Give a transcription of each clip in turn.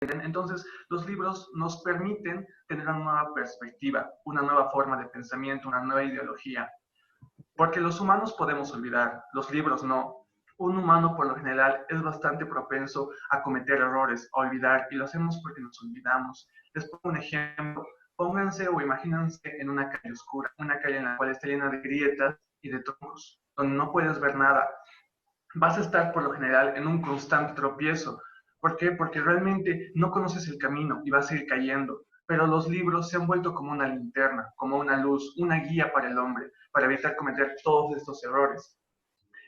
Entonces, los libros nos permiten tener una nueva perspectiva, una nueva forma de pensamiento, una nueva ideología. Porque los humanos podemos olvidar, los libros no. Un humano por lo general es bastante propenso a cometer errores, a olvidar, y lo hacemos porque nos olvidamos. Les pongo un ejemplo. Pónganse o imagínense en una calle oscura, una calle en la cual está llena de grietas y de troncos, donde no puedes ver nada. Vas a estar por lo general en un constante tropiezo. ¿Por qué? Porque realmente no conoces el camino y vas a ir cayendo. Pero los libros se han vuelto como una linterna, como una luz, una guía para el hombre, para evitar cometer todos estos errores.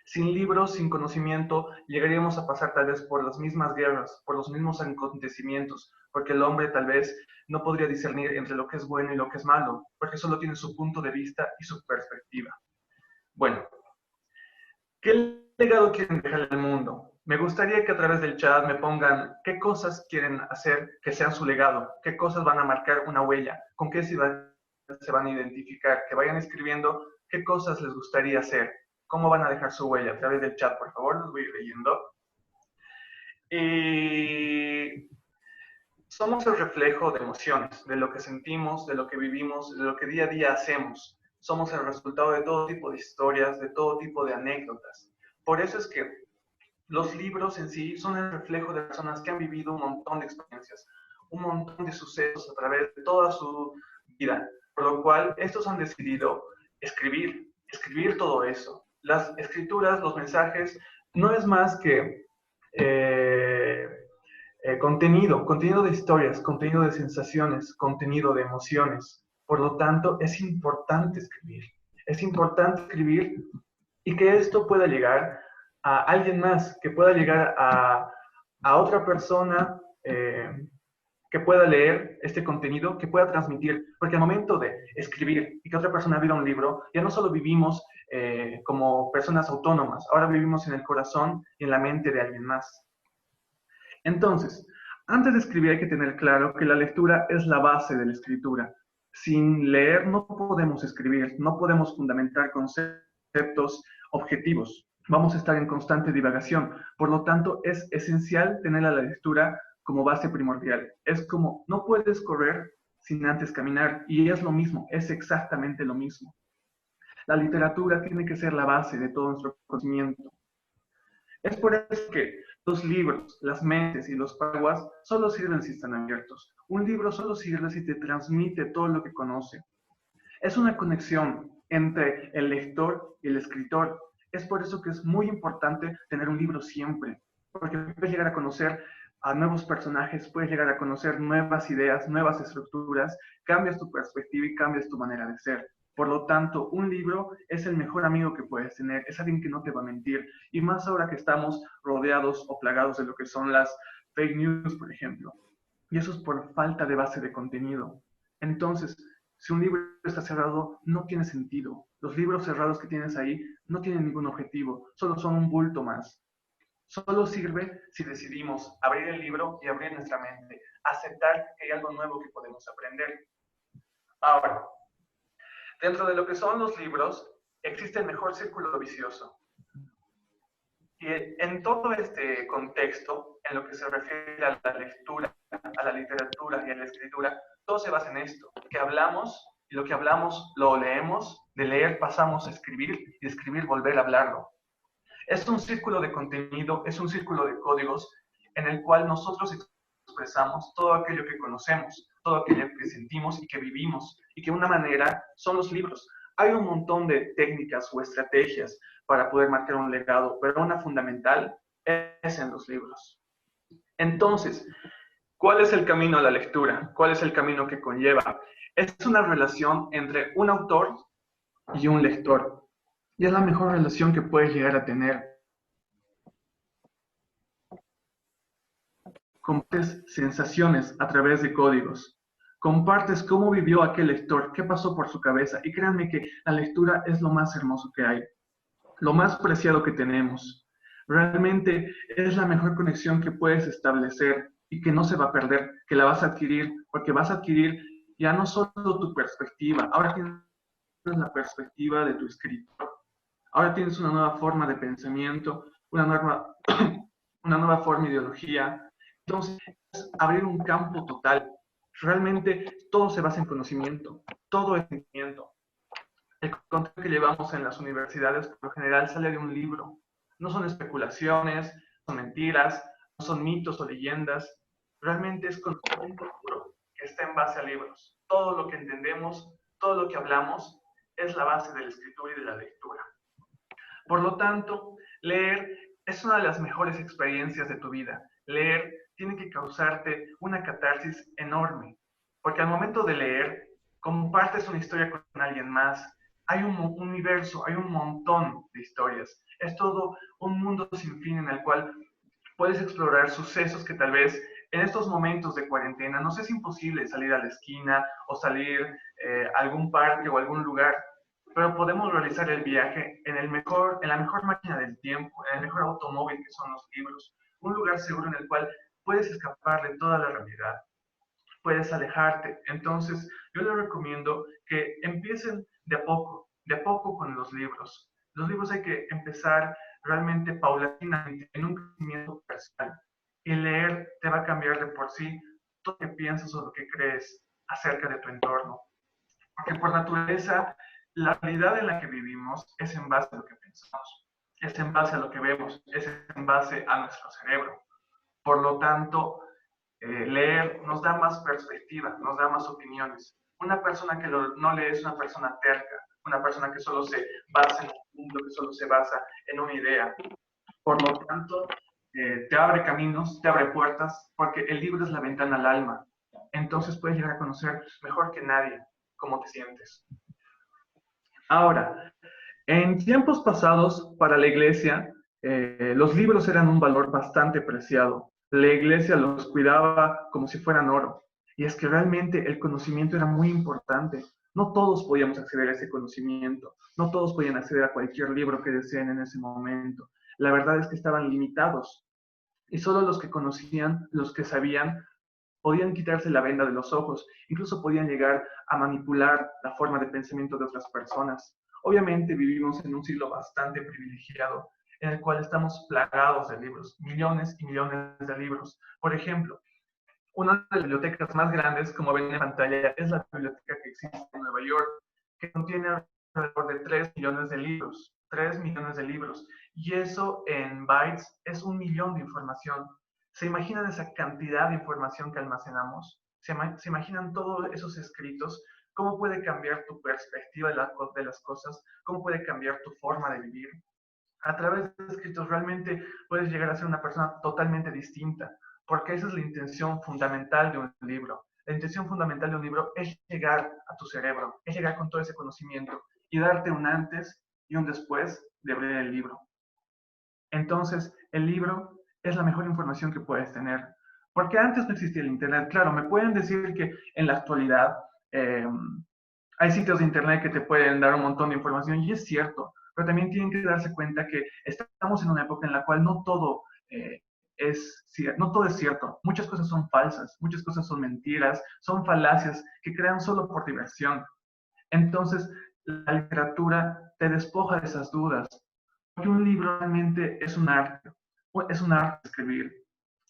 Sin libros, sin conocimiento, llegaríamos a pasar tal vez por las mismas guerras, por los mismos acontecimientos, porque el hombre tal vez no podría discernir entre lo que es bueno y lo que es malo, porque solo tiene su punto de vista y su perspectiva. Bueno, ¿qué legado quieren dejar al mundo? Me gustaría que a través del chat me pongan qué cosas quieren hacer que sean su legado, qué cosas van a marcar una huella, con qué se van a identificar, que vayan escribiendo qué cosas les gustaría hacer, cómo van a dejar su huella a través del chat, por favor, los voy a ir leyendo. Y somos el reflejo de emociones, de lo que sentimos, de lo que vivimos, de lo que día a día hacemos. Somos el resultado de todo tipo de historias, de todo tipo de anécdotas. Por eso es que los libros en sí son el reflejo de personas que han vivido un montón de experiencias, un montón de sucesos a través de toda su vida, por lo cual estos han decidido escribir todo eso. Las escrituras, los mensajes, no es más que contenido de historias, contenido de sensaciones, contenido de emociones. Por lo tanto, es importante escribir. Es importante escribir y que esto pueda llegar a alguien más, que pueda llegar a otra persona que pueda leer este contenido, que pueda transmitir, porque al momento de escribir y que otra persona viva un libro, ya no solo vivimos como personas autónomas, ahora vivimos en el corazón y en la mente de alguien más. Entonces, antes de escribir hay que tener claro que la lectura es la base de la escritura. Sin leer no podemos escribir, no podemos fundamentar conceptos objetivos. Vamos a estar en constante divagación. Por lo tanto, es esencial tener a la lectura como base primordial. Es como, no puedes correr sin antes caminar. Y es lo mismo, es exactamente lo mismo. La literatura tiene que ser la base de todo nuestro conocimiento. Es por eso que los libros, las mentes y los paraguas solo sirven si están abiertos. Un libro solo sirve si te transmite todo lo que conoce. Es una conexión entre el lector y el escritor. Es por eso que es muy importante tener un libro siempre, porque puedes llegar a conocer a nuevos personajes, puedes llegar a conocer nuevas ideas, nuevas estructuras, cambias tu perspectiva y cambias tu manera de ser. Por lo tanto, un libro es el mejor amigo que puedes tener, es alguien que no te va a mentir. Y más ahora que estamos rodeados o plagados de lo que son las fake news, por ejemplo. Y eso es por falta de base de contenido. Entonces, si un libro está cerrado, no tiene sentido. Los libros cerrados que tienes ahí no tienen ningún objetivo, solo son un bulto más. Solo sirve si decidimos abrir el libro y abrir nuestra mente, aceptar que hay algo nuevo que podemos aprender. Ahora, dentro de lo que son los libros, existe el mejor círculo vicioso. Y en todo este contexto, en lo que se refiere a la lectura, a la literatura y a la escritura, todo se basa en esto, que hablamos y lo que hablamos lo leemos, de leer pasamos a escribir y de escribir volver a hablarlo. Es un círculo de contenido, es un círculo de códigos en el cual nosotros expresamos todo aquello que conocemos, todo aquello que sentimos y que vivimos, y que una manera son los libros. Hay un montón de técnicas o estrategias para poder marcar un legado, pero una fundamental es en los libros. Entonces, ¿cuál es el camino a la lectura? ¿Cuál es el camino que conlleva? Es una relación entre un autor y un lector. Y es la mejor relación que puedes llegar a tener. Compartes sensaciones a través de códigos. Compartes cómo vivió aquel lector, qué pasó por su cabeza. Y créanme que la lectura es lo más hermoso que hay, lo más preciado que tenemos. Realmente es la mejor conexión que puedes establecer y que no se va a perder, que la vas a adquirir, porque vas a adquirir ya no solo tu perspectiva, ahora tienes la perspectiva de tu escritor. Ahora tienes una nueva forma de pensamiento, una nueva forma de ideología. Entonces, es abrir un campo total. Realmente todo se basa en conocimiento, todo es conocimiento. El contenido que llevamos en las universidades por lo general sale de un libro. No son especulaciones, son mentiras, no son mitos o leyendas. Realmente es conocimiento puro que está en base a libros. Todo lo que entendemos, todo lo que hablamos es la base de la escritura y de la lectura. Por lo tanto, leer es una de las mejores experiencias de tu vida. Leer tiene que causarte una catarsis enorme, porque al momento de leer, compartes una historia con alguien más. Hay un universo, hay un montón de historias. Es todo un mundo sin fin en el cual puedes explorar sucesos que tal vez en estos momentos de cuarentena nos es imposible salir a la esquina o salir a algún parque o algún lugar, pero podemos realizar el viaje en la mejor máquina del tiempo, en el mejor automóvil que son los libros, un lugar seguro en el cual puedes escapar de toda la realidad, puedes alejarte. Entonces, yo les recomiendo que empiecen de a poco con los libros. Los libros hay que empezar realmente paulatinamente en un crecimiento personal. Y leer te va a cambiar de por sí todo lo que piensas o lo que crees acerca de tu entorno. Porque por naturaleza, la realidad en la que vivimos es en base a lo que pensamos, es en base a lo que vemos, es en base a nuestro cerebro. Por lo tanto, leer nos da más perspectiva, nos da más opiniones. Una persona que no lee es una persona terca, una persona que solo se basa en un punto, que solo se basa en una idea. Por lo tanto, te abre caminos, te abre puertas, porque el libro es la ventana al alma. Entonces puedes llegar a conocer mejor que nadie cómo te sientes. Ahora, en tiempos pasados, para la iglesia, los libros eran un valor bastante preciado. La iglesia los cuidaba como si fueran oro. Y es que realmente el conocimiento era muy importante. No todos podíamos acceder a ese conocimiento. No todos podían acceder a cualquier libro que deseen en ese momento. La verdad es que estaban limitados. Y solo los que conocían, los que sabían, podían quitarse la venda de los ojos, incluso podían llegar a manipular la forma de pensamiento de otras personas. Obviamente vivimos en un siglo bastante privilegiado, en el cual estamos plagados de libros, millones y millones de libros. Por ejemplo, una de las bibliotecas más grandes, como ven en pantalla, es la biblioteca que existe en Nueva York, que contiene alrededor de 3 millones de libros. 3 millones de libros. Y eso en bytes es 1 millón de información. ¿Se imaginan esa cantidad de información que almacenamos? ¿Se imaginan todos esos escritos? ¿Cómo puede cambiar tu perspectiva de las cosas? ¿Cómo puede cambiar tu forma de vivir? A través de escritos realmente puedes llegar a ser una persona totalmente distinta, porque esa es la intención fundamental de un libro. La intención fundamental de un libro es llegar a tu cerebro, es llegar con todo ese conocimiento y darte un antes y un después de abrir el libro. Entonces, el libro es la mejor información que puedes tener. Porque antes no existía el Internet. Claro, me pueden decir que en la actualidad eh, hay sitios de Internet que te pueden dar un montón de información y es cierto, pero también tienen que darse cuenta que estamos en una época en la cual no todo es cierto. Muchas cosas son falsas, muchas cosas son mentiras, son falacias que crean solo por diversión. Entonces, la literatura te despoja de esas dudas, porque un libro realmente es un arte escribir.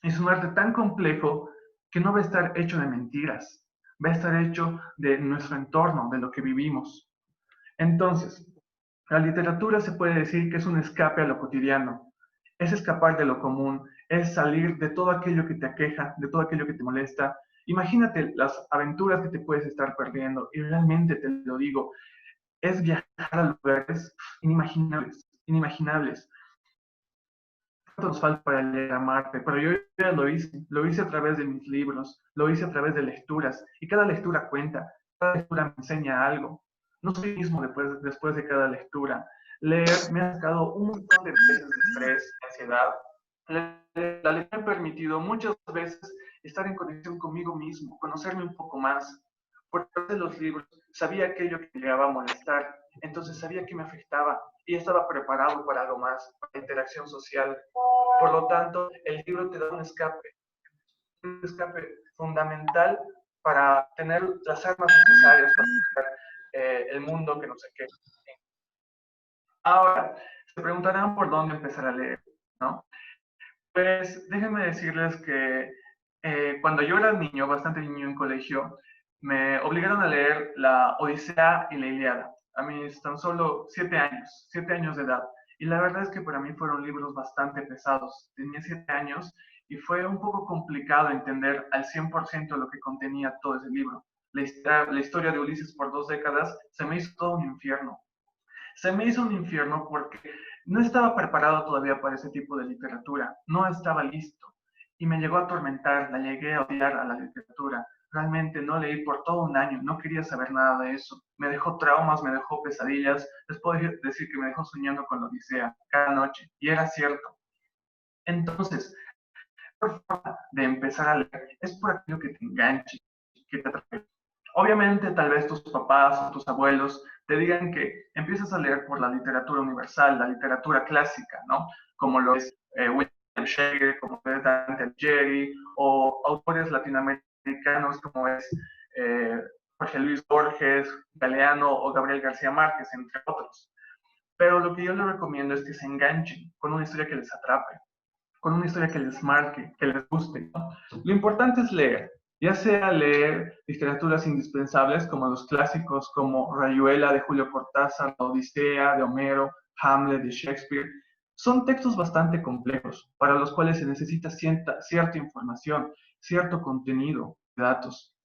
Es un arte tan complejo que no va a estar hecho de mentiras, va a estar hecho de nuestro entorno, de lo que vivimos. Entonces, la literatura se puede decir que es un escape a lo cotidiano, es escapar de lo común, es salir de todo aquello que te aqueja, de todo aquello que te molesta. Imagínate las aventuras que te puedes estar perdiendo, y realmente te lo digo, es viajar a lugares inimaginables, inimaginables. ¿Cuánto nos falta para llegar a Marte? Pero yo ya lo hice a través de mis libros, lo hice a través de lecturas, y cada lectura cuenta, cada lectura me enseña algo. No soy mismo después de cada lectura. Leer me ha sacado un montón de veces de estrés, de ansiedad. La lectura me ha permitido muchas veces estar en conexión conmigo mismo, conocerme un poco más. Por través de los libros sabía aquello que llegaba a molestar, entonces sabía que me afectaba y estaba preparado para algo más, para la interacción social. Por lo tanto, el libro te da un escape fundamental para tener las armas necesarias para enfrentar el mundo que nos aqueja. Ahora, se preguntarán por dónde empezar a leer, ¿no? Pues déjenme decirles que Cuando yo era niño, bastante niño en colegio, me obligaron a leer la Odisea y la Ilíada. A mí tan solo 7 años de edad. Y la verdad es que para mí fueron libros bastante pesados. Tenía 7 años y fue un poco complicado entender al 100% lo que contenía todo ese libro. La historia de Ulises por 2 décadas se me hizo todo un infierno. Se me hizo un infierno porque no estaba preparado todavía para ese tipo de literatura, no estaba listo y me llegó a atormentar, la llegué a odiar a la literatura. Realmente no leí por todo un año, no quería saber nada de eso. Me dejó traumas, me dejó pesadillas. Les puedo decir que me dejó soñando con la Odisea cada noche y era cierto. Entonces, por forma de empezar a leer es por aquello que te enganche, que te atrape. Obviamente, tal vez tus papás o tus abuelos te digan que empiezas a leer por la literatura universal, la literatura clásica, ¿no? Como lo es William Shakespeare, como es Dante Alighieri, o autores latinoamericanos como es Jorge Luis Borges, Galeano o Gabriel García Márquez, entre otros. Pero lo que yo les recomiendo es que se enganchen con una historia que les atrape, con una historia que les marque, que les guste, ¿no? Lo importante es leer, ya sea leer literaturas indispensables como los clásicos como Rayuela de Julio Cortázar, La Odisea de Homero, Hamlet de Shakespeare. Son textos bastante complejos para los cuales se necesita cierta información, cierto contenido de datos.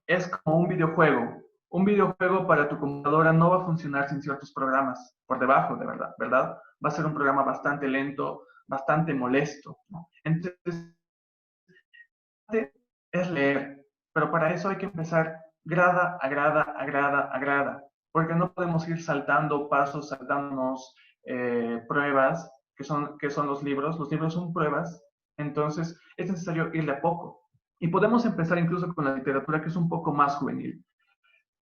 Es como un videojuego. Un videojuego para tu computadora no va a funcionar sin ciertos programas por debajo, de verdad, ¿verdad? Va a ser un programa bastante lento, bastante molesto, ¿no? Entonces, es leer, pero para eso hay que empezar grada a grada, a grada, a grada, porque no podemos ir saltando pasos, saltándonos pruebas, que son los libros son pruebas, entonces es necesario ir de a poco. Y podemos empezar incluso con la literatura que es un poco más juvenil.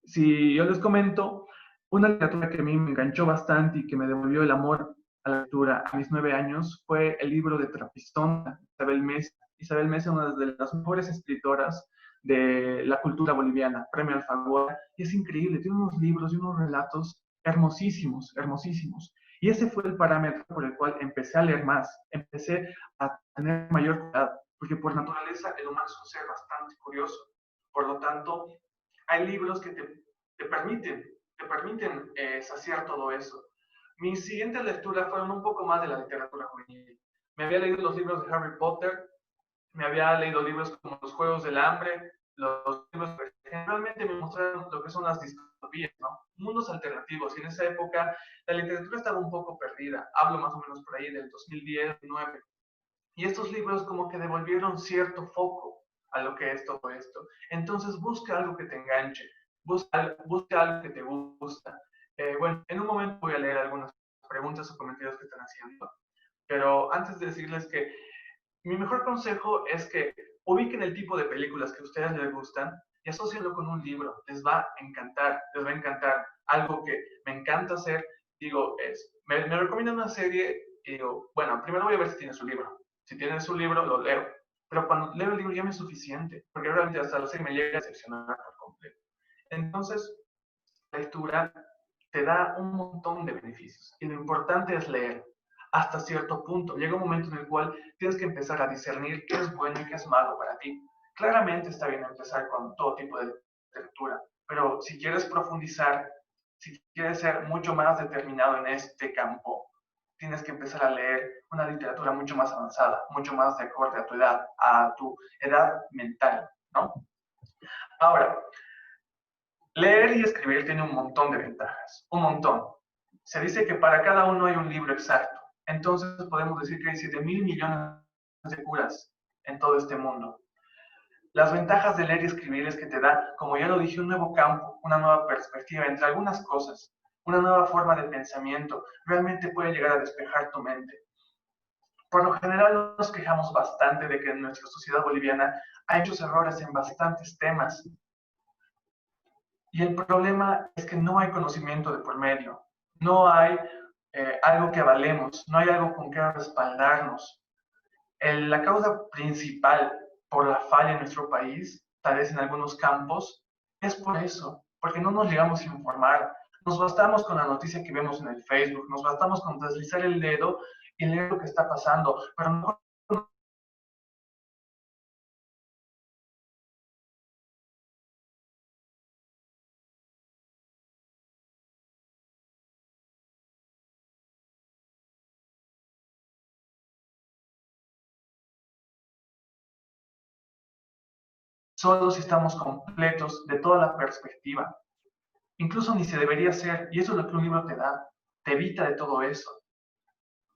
Si yo les comento, una literatura que a mí me enganchó bastante y que me devolvió el amor a la lectura a mis 9 años fue el libro de Trapisonda, Isabel Mesa. Isabel Mesa es una de las mejores escritoras de la cultura boliviana, premio Alfaguara, y es increíble, tiene unos libros y unos relatos hermosísimos, hermosísimos. Y ese fue el parámetro por el cual empecé a leer más, empecé a tener mayor cuidado, porque por naturaleza el humano es un ser bastante curioso. Por lo tanto, hay libros que te permiten saciar todo eso. Mis siguientes lecturas fueron un poco más de la literatura juvenil. Me había leído los libros de Harry Potter, me había leído libros como Los Juegos del Hambre, los libros que generalmente me mostraron lo que son las distopías, ¿no? Mundos alternativos. Y en esa época la literatura estaba un poco perdida. Hablo más o menos por ahí del 2010-2009. Y estos libros como que devolvieron cierto foco a lo que es todo esto. Entonces busca algo que te enganche, busca algo que te gusta. Bueno, en un momento voy a leer algunas preguntas o comentarios que están haciendo, pero antes de decirles que mi mejor consejo es que ubiquen el tipo de películas que a ustedes les gustan y asocienlo con un libro. Les va a encantar, les va a encantar. Algo que me encanta hacer, digo, me recomiendan una serie y digo, bueno, primero voy a ver si tiene su libro. Si tiene su libro, lo leo. Pero cuando leo el libro ya me es suficiente, porque realmente hasta la serie me llega a decepcionar por completo. Entonces, la lectura te da un montón de beneficios y lo importante es leer hasta cierto punto. Llega un momento en el cual tienes que empezar a discernir qué es bueno y qué es malo para ti. Claramente está bien empezar con todo tipo de lectura, pero si quieres profundizar, si quieres ser mucho más determinado en este campo, tienes que empezar a leer una literatura mucho más avanzada, mucho más de acorde a tu edad mental, ¿no? Ahora, leer y escribir tiene un montón de ventajas, un montón. Se dice que para cada uno hay un libro exacto. Entonces podemos decir que hay 7.000 millones de curas en todo este mundo. Las ventajas de leer y escribir es que te da, como ya lo dije, un nuevo campo, una nueva perspectiva entre algunas cosas, una nueva forma de pensamiento. Realmente puede llegar a despejar tu mente. Por lo general nos quejamos bastante de que en nuestra sociedad boliviana hay muchos errores en bastantes temas. Y el problema es que no hay conocimiento de por medio, no hay algo que avalemos, no hay algo con que respaldarnos. La causa principal por la falla en nuestro país, tal vez en algunos campos, es por eso, porque no nos llegamos a informar. Nos bastamos con la noticia que vemos en el Facebook, nos bastamos con deslizar el dedo y leer lo que está pasando, pero no solo si estamos completos de toda la perspectiva. Incluso ni se debería hacer, y eso es lo que un libro te da, te evita de todo eso.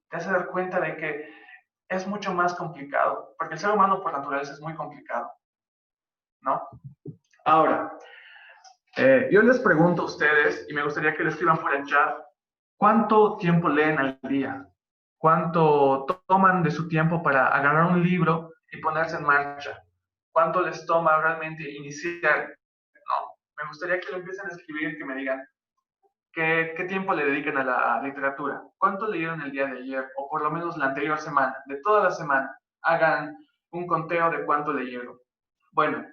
Te hace dar cuenta de que es mucho más complicado, porque el ser humano por naturaleza es muy complicado, ¿no? Ahora, yo les pregunto a ustedes, y me gustaría que lo escriban por el chat, ¿cuánto tiempo leen al día? ¿Cuánto toman de su tiempo para agarrar un libro y ponerse en marcha? ¿Cuánto les toma realmente iniciar? No, me gustaría que lo empiecen a escribir, que me digan qué tiempo le dedican a la literatura, cuánto leyeron el día de ayer, o por lo menos la anterior semana, de toda la semana. Hagan un conteo de cuánto leyeron. Bueno,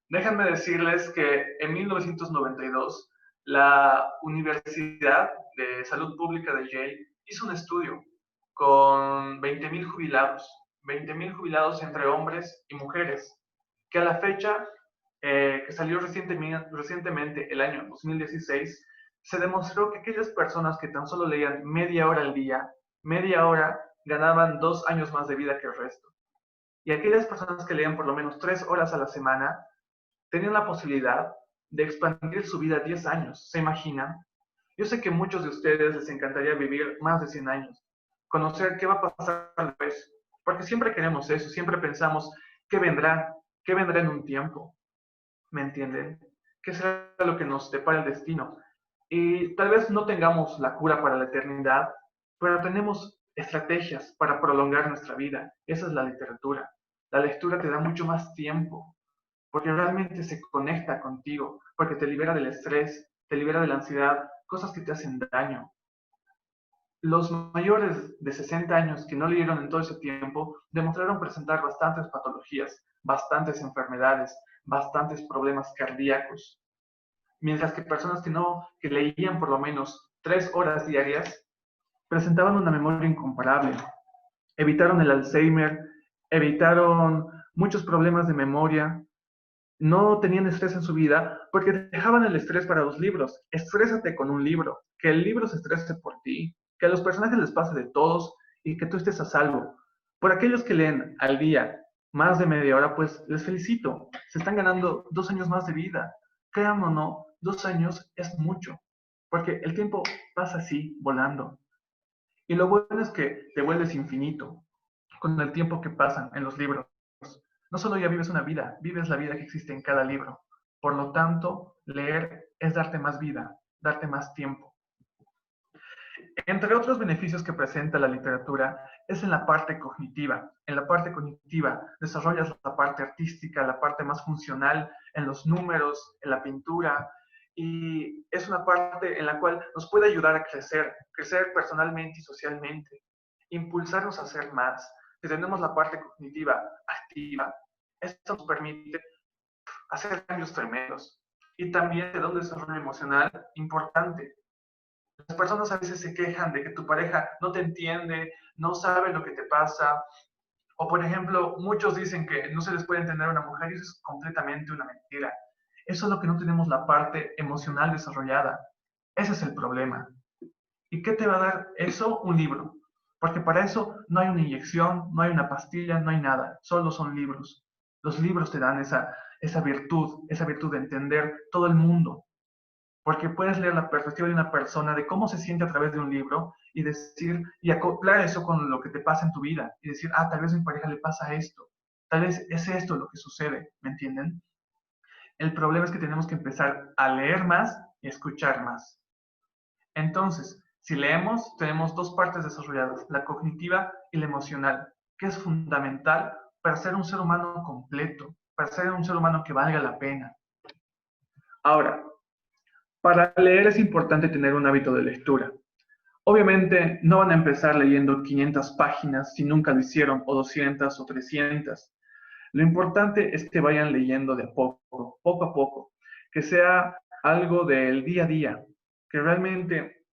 déjenme decirles que en 1992 la Universidad de Salud Pública de Yale hizo un estudio con 20,000 jubilados, 20,000 jubilados entre hombres y mujeres, que a la fecha, que salió recientemente, el año 2016, se demostró que aquellas personas que tan solo leían media hora al día, media hora, ganaban 2 años más de vida que el resto. Y aquellas personas que leían por lo menos 3 horas a la semana, tenían la posibilidad de expandir su vida 10 años. ¿Se imaginan? Yo sé que a muchos de ustedes les encantaría vivir más de 100 años, conocer qué va a pasar después, porque siempre queremos eso, siempre pensamos qué vendrá, qué vendrá en un tiempo, ¿me entienden? ¿Qué será lo que nos depara el destino? Y tal vez no tengamos la cura para la eternidad, pero tenemos estrategias para prolongar nuestra vida. Esa es la literatura. La lectura te da mucho más tiempo, porque realmente se conecta contigo, porque te libera del estrés, te libera de la ansiedad, cosas que te hacen daño. Los mayores de 60 años que no leyeron en todo ese tiempo demostraron presentar bastantes patologías, bastantes enfermedades, bastantes problemas cardíacos, mientras que personas que leían por lo menos 3 horas diarias presentaban una memoria incomparable, evitaron el Alzheimer, evitaron muchos problemas de memoria, no tenían estrés en su vida porque dejaban el estrés para los libros. Estrésate con un libro, que el libro se estrese por ti, que a los personajes les pase de todos y que tú estés a salvo. Por aquellos que leen al día más de media hora, pues les felicito. Se están ganando 2 años más de vida. Crean o no, 2 años es mucho, porque el tiempo pasa así, volando. Y lo bueno es que te vuelves infinito con el tiempo que pasan en los libros. No solo ya vives una vida, vives la vida que existe en cada libro. Por lo tanto, leer es darte más vida, darte más tiempo. Entre otros beneficios que presenta la literatura es en la parte cognitiva. En la parte cognitiva desarrollas la parte artística, la parte más funcional en los números, en la pintura, y es una parte en la cual nos puede ayudar a crecer, crecer personalmente y socialmente, impulsarnos a hacer más. Si tenemos la parte cognitiva activa, esto nos permite hacer cambios tremendos. Y también te da un desarrollo emocional importante. Las personas a veces se quejan de que tu pareja no te entiende, no sabe lo que te pasa, o por ejemplo, muchos dicen que no se les puede entender a una mujer y eso es completamente una mentira. Eso es lo que no tenemos la parte emocional desarrollada. Ese es el problema. ¿Y qué te va a dar eso? Un libro. Porque para eso no hay una inyección, no hay una pastilla, no hay nada. Solo son libros. Los libros te dan esa virtud de entender todo el mundo, porque puedes leer la perspectiva de una persona, de cómo se siente a través de un libro y decir, y acoplar eso con lo que te pasa en tu vida y decir, tal vez a mi pareja le pasa esto, tal vez es esto lo que sucede, ¿me entienden? El problema es que tenemos que empezar a leer más y escuchar más. Entonces, si leemos, tenemos dos partes desarrolladas, la cognitiva y la emocional, que es fundamental para ser un ser humano completo, para ser un ser humano que valga la pena. Ahora, para leer es importante tener un hábito de lectura. Obviamente no van a empezar leyendo 500 páginas si nunca lo hicieron, o 200 o 300. Lo importante es que vayan leyendo de a poco, que sea algo del día a día, que realmente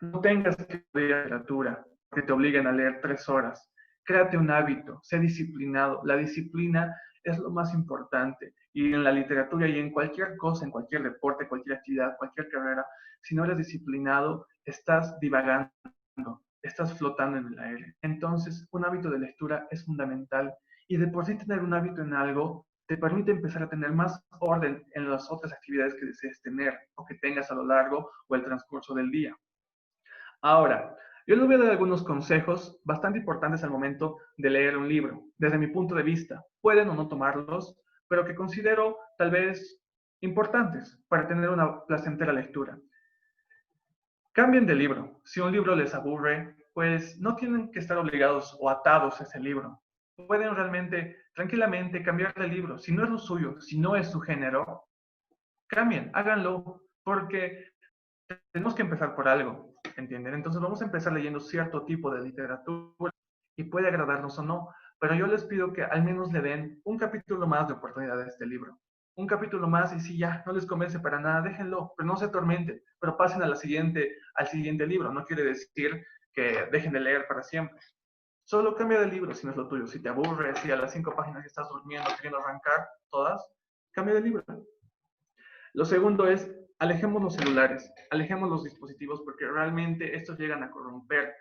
no tengas que leer literatura, que te obliguen a leer 3 horas. Créate un hábito, sé disciplinado. La disciplina es lo más importante. Y en la literatura y en cualquier cosa, en cualquier deporte, cualquier actividad, cualquier carrera, si no eres disciplinado, estás divagando, estás flotando en el aire. Entonces, un hábito de lectura es fundamental. Y de por sí tener un hábito en algo te permite empezar a tener más orden en las otras actividades que desees tener o que tengas a lo largo o el transcurso del día. Ahora, yo les voy a dar algunos consejos bastante importantes al momento de leer un libro, desde mi punto de vista. Pueden o no tomarlos, pero que considero tal vez importantes para tener una placentera lectura. Cambien de libro. Si un libro les aburre, pues no tienen que estar obligados o atados a ese libro. Pueden realmente, tranquilamente, cambiar de libro. Si no es lo suyo, si no es su género, cambien, háganlo, porque tenemos que empezar por algo, ¿entienden? Entonces vamos a empezar leyendo cierto tipo de literatura y puede agradarnos o no, pero yo les pido que al menos le den un capítulo más de oportunidad a este libro. Un capítulo más y si ya no les convence para nada, déjenlo, pero no se atormenten, pero pasen al siguiente libro. No quiere decir que dejen de leer para siempre. Solo cambia de libro si no es lo tuyo. Si te aburre, si a las 5 páginas estás durmiendo, queriendo arrancar todas, cambia de libro. Lo segundo es, alejemos los celulares, alejemos los dispositivos porque realmente estos llegan a corromper.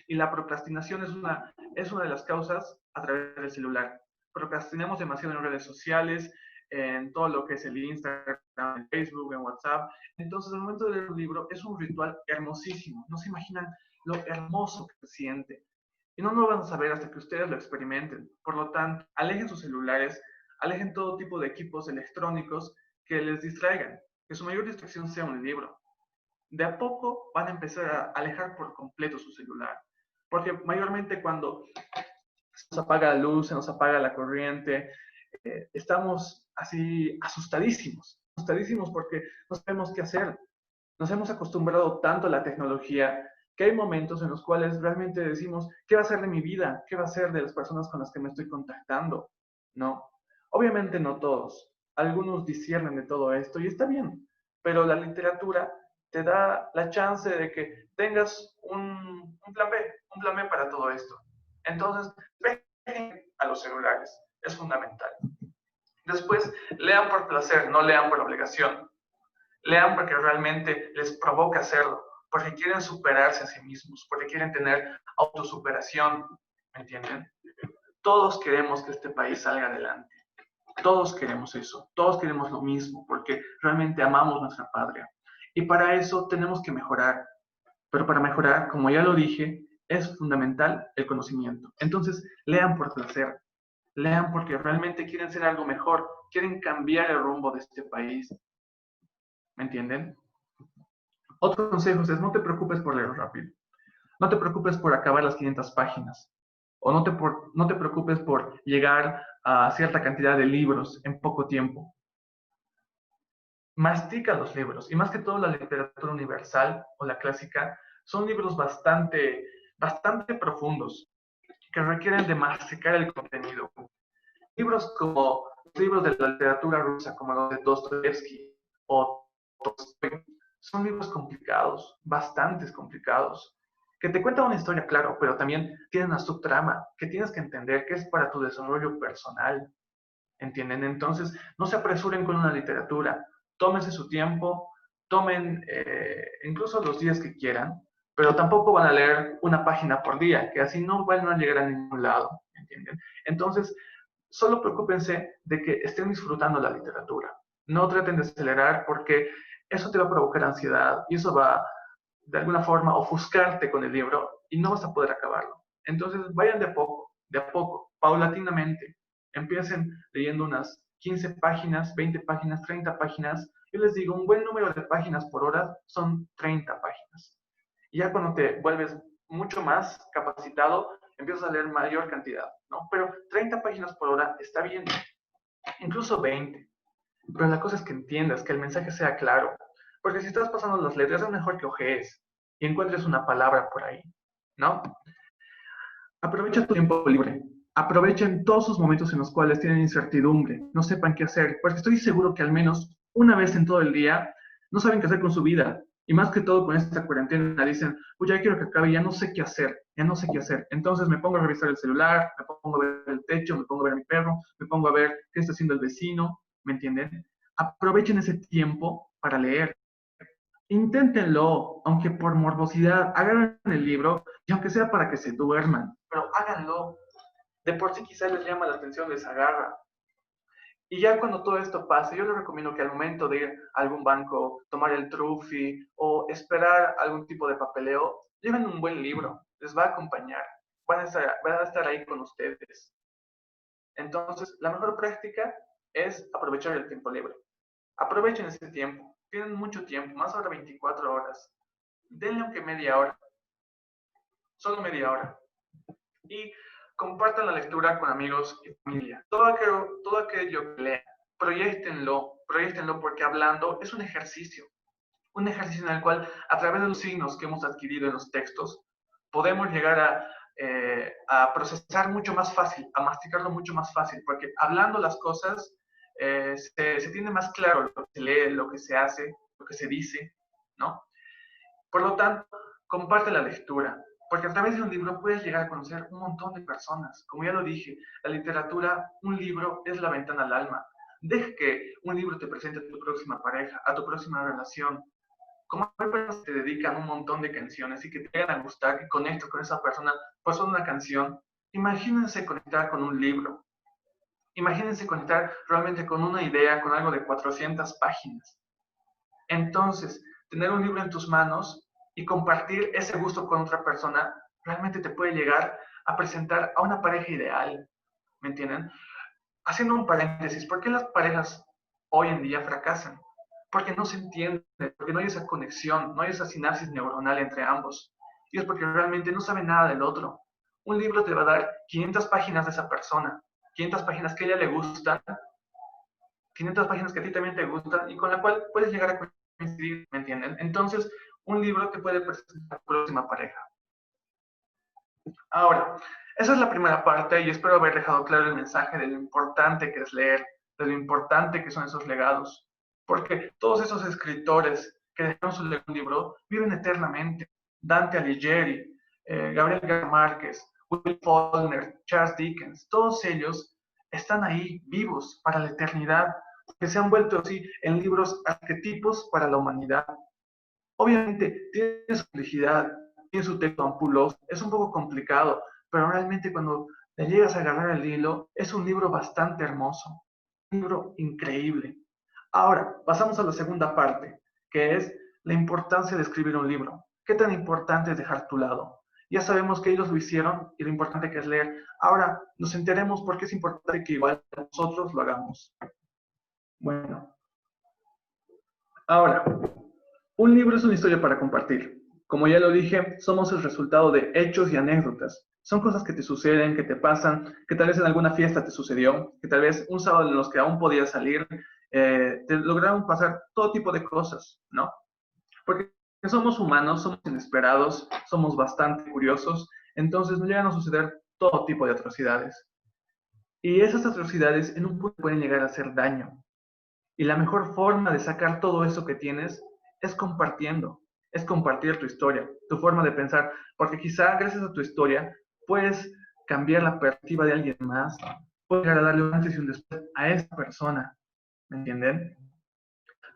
Y la procrastinación es una de las causas a través del celular. Procrastinamos demasiado en redes sociales, en todo lo que es el Instagram, en Facebook, en WhatsApp. Entonces, el momento de leer un libro es un ritual hermosísimo. No se imaginan lo hermoso que se siente. Y no lo van a saber hasta que ustedes lo experimenten. Por lo tanto, alejen sus celulares, alejen todo tipo de equipos electrónicos que les distraigan, que su mayor distracción sea un libro. De a poco van a empezar a alejar por completo su celular, porque mayormente cuando se nos apaga la luz, se nos apaga la corriente, estamos así asustadísimos porque no sabemos qué hacer. Nos hemos acostumbrado tanto a la tecnología que hay momentos en los cuales realmente decimos, ¿qué va a ser de mi vida? ¿Qué va a ser de las personas con las que me estoy contactando? No, obviamente no todos. Algunos disciernen de todo esto y está bien, pero la literatura te da la chance de que tengas un plan B para todo esto. Entonces, dejen a los celulares, es fundamental. Después, lean por placer, no lean por obligación. Lean porque realmente les provoca hacerlo, porque quieren superarse a sí mismos, porque quieren tener autosuperación, ¿me entienden? Todos queremos que este país salga adelante. Todos queremos eso, todos queremos lo mismo, porque realmente amamos nuestra patria. Y para eso tenemos que mejorar. Pero para mejorar, como ya lo dije, es fundamental el conocimiento. Entonces, lean por placer, lean porque realmente quieren ser algo mejor, quieren cambiar el rumbo de este país. ¿Me entienden? Otro consejo es, no te preocupes por leer rápido. No te preocupes por acabar las 500 páginas. O no te preocupes por llegar a cierta cantidad de libros en poco tiempo. Mastica los libros. Y más que todo la literatura universal o la clásica, son libros bastante profundos que requieren de masticar el contenido. Libros como libros de la literatura rusa, como los de Dostoyevsky o Tolstoy, son libros complicados, bastante complicados, que te cuentan una historia, claro, pero también tienen una subtrama que tienes que entender que es para tu desarrollo personal, ¿entienden? Entonces, no se apresuren con una literatura, tómense su tiempo, tomen incluso los días que quieran, pero tampoco van a leer una página por día, que así no van a llegar a ningún lado, ¿entienden? Entonces, solo preocúpense de que estén disfrutando la literatura. No traten de acelerar porque eso te va a provocar ansiedad y eso va de alguna forma ofuscarte con el libro y no vas a poder acabarlo. Entonces vayan de a poco, paulatinamente. Empiecen leyendo unas 15 páginas, 20 páginas, 30 páginas. Yo les digo, un buen número de páginas por hora son 30 páginas. Y ya cuando te vuelves mucho más capacitado, empiezas a leer mayor cantidad, ¿no? Pero 30 páginas por hora está bien, incluso 20. Pero la cosa es que entiendas, que el mensaje sea claro. Porque si estás pasando las letras, es mejor que ojees y encuentres una palabra por ahí, ¿no? Aprovecha tu tiempo libre. Aprovechen todos esos momentos en los cuales tienen incertidumbre, no sepan qué hacer, porque estoy seguro que al menos una vez en todo el día no saben qué hacer con su vida. Y más que todo con esta cuarentena dicen, pues ya quiero que acabe, ya no sé qué hacer, ya no sé qué hacer. Entonces me pongo a revisar el celular, me pongo a ver el techo, me pongo a ver a mi perro, me pongo a ver qué está haciendo el vecino, ¿me entienden? Aprovechen ese tiempo para leer. Inténtenlo, aunque por morbosidad, agarren el libro y aunque sea para que se duerman, pero háganlo. De por sí quizás les llama la atención, les agarra. Y ya cuando todo esto pase, yo les recomiendo que al momento de ir a algún banco, tomar el trufi o esperar algún tipo de papeleo, lleven un buen libro, les va a acompañar, van a estar ahí con ustedes. Entonces, la mejor práctica es aprovechar el tiempo libre. Aprovechen ese tiempo, tienen mucho tiempo, más ahora 24 horas. Denle aunque media hora, solo media hora. Y compartan la lectura con amigos y familia. Todo aquello que lean, proyectenlo porque hablando es un ejercicio en el cual a través de los signos que hemos adquirido en los textos, podemos llegar a procesar mucho más fácil, a masticarlo mucho más fácil, porque hablando las cosas se tiene más claro lo que se lee, lo que se hace, lo que se dice, ¿no? Por lo tanto, comparte la lectura, porque a través de un libro puedes llegar a conocer un montón de personas. Como ya lo dije, la literatura, un libro es la ventana al alma. Deja que un libro te presente a tu próxima pareja, a tu próxima relación. Como hay personas que te dedican un montón de canciones y que te llegan a gustar, que conectas con esa persona, pues son una canción. Imagínense conectar con un libro. Imagínense conectar realmente con una idea, con algo de 400 páginas. Entonces, tener un libro en tus manos y compartir ese gusto con otra persona realmente te puede llegar a presentar a una pareja ideal, ¿me entienden? Haciendo un paréntesis, ¿por qué las parejas hoy en día fracasan? Porque no se entienden, porque no hay esa conexión, no hay esa sinapsis neuronal entre ambos. Y es porque realmente no saben nada del otro. Un libro te va a dar 500 páginas de esa persona, 500 páginas que a ella le gustan, 500 páginas que a ti también te gustan y con la cual puedes llegar a coincidir, ¿me entienden? Entonces, un libro te puede presentar a tu próxima pareja. Ahora, esa es la primera parte y espero haber dejado claro el mensaje de lo importante que es leer, de lo importante que son esos legados, porque todos esos escritores que dejaron su libro viven eternamente. Dante Alighieri, Gabriel García Márquez, Will Faulkner, Charles Dickens, todos ellos están ahí vivos para la eternidad, que se han vuelto así en libros arquetipos para la humanidad. Obviamente tiene su complejidad, tiene su texto ampuloso, es un poco complicado, pero realmente cuando le llegas a agarrar el hilo, es un libro bastante hermoso, un libro increíble. Ahora, pasamos a la segunda parte, que es la importancia de escribir un libro. ¿Qué tan importante es dejar tu lado? Ya sabemos que ellos lo hicieron y lo importante que es leer. Ahora nos enteremos por qué es importante que igual nosotros lo hagamos. Bueno, ahora, un libro es una historia para compartir. Como ya lo dije, somos el resultado de hechos y anécdotas. Son cosas que te suceden, que te pasan, que tal vez en alguna fiesta te sucedió, que tal vez un sábado en los que aún podías salir, te lograron pasar todo tipo de cosas, ¿no? Porque somos humanos, somos inesperados, somos bastante curiosos, entonces nos llegan a suceder todo tipo de atrocidades. Y esas atrocidades en un punto pueden llegar a hacer daño. Y la mejor forma de sacar todo eso que tienes es compartiendo, es compartir tu historia, tu forma de pensar, porque quizá gracias a tu historia puedes cambiar la perspectiva de alguien más, puedes llegar a darle un antes y un después a esa persona, ¿me entienden?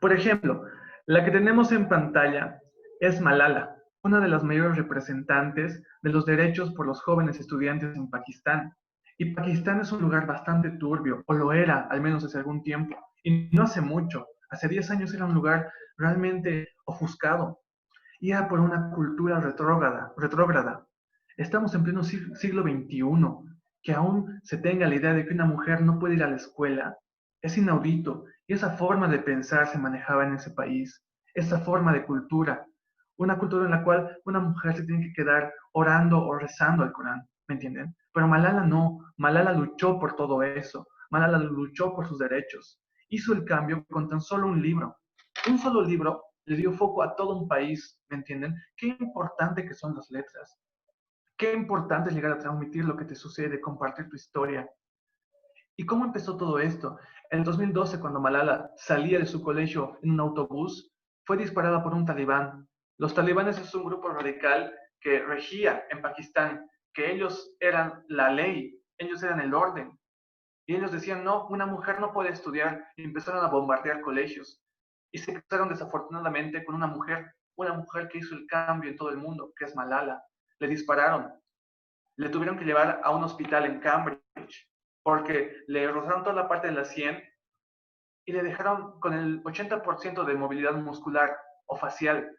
Por ejemplo, la que tenemos en pantalla es Malala, una de las mayores representantes de los derechos por los jóvenes estudiantes en Pakistán. Y Pakistán es un lugar bastante turbio, o lo era, al menos hace algún tiempo, y no hace mucho. Hace 10 años era un lugar realmente ofuscado, y era por una cultura retrógrada. Estamos en pleno siglo XXI, que aún se tenga la idea de que una mujer no puede ir a la escuela, es inaudito. Y esa forma de pensar se manejaba en ese país, esa forma de cultura, una cultura en la cual una mujer se tiene que quedar orando o rezando al Corán, ¿me entienden? Pero Malala no, Malala luchó por todo eso, Malala luchó por sus derechos, hizo el cambio con tan solo un solo libro le dio foco a todo un país, ¿me entienden? Qué importante que son las letras, qué importante es llegar a transmitir lo que te sucede, compartir tu historia. ¿Y cómo empezó todo esto? En el 2012, cuando Malala salía de su colegio en un autobús, fue disparada por un talibán. Los talibanes es un grupo radical que regía en Pakistán, que ellos eran la ley, ellos eran el orden. Y ellos decían, no, una mujer no puede estudiar. Y empezaron a bombardear colegios. Y se casaron desafortunadamente con una mujer que hizo el cambio en todo el mundo, que es Malala. Le dispararon, le tuvieron que llevar a un hospital en Cambridge, porque le rozaron toda la parte de la sien y le dejaron con el 80% de movilidad muscular o facial.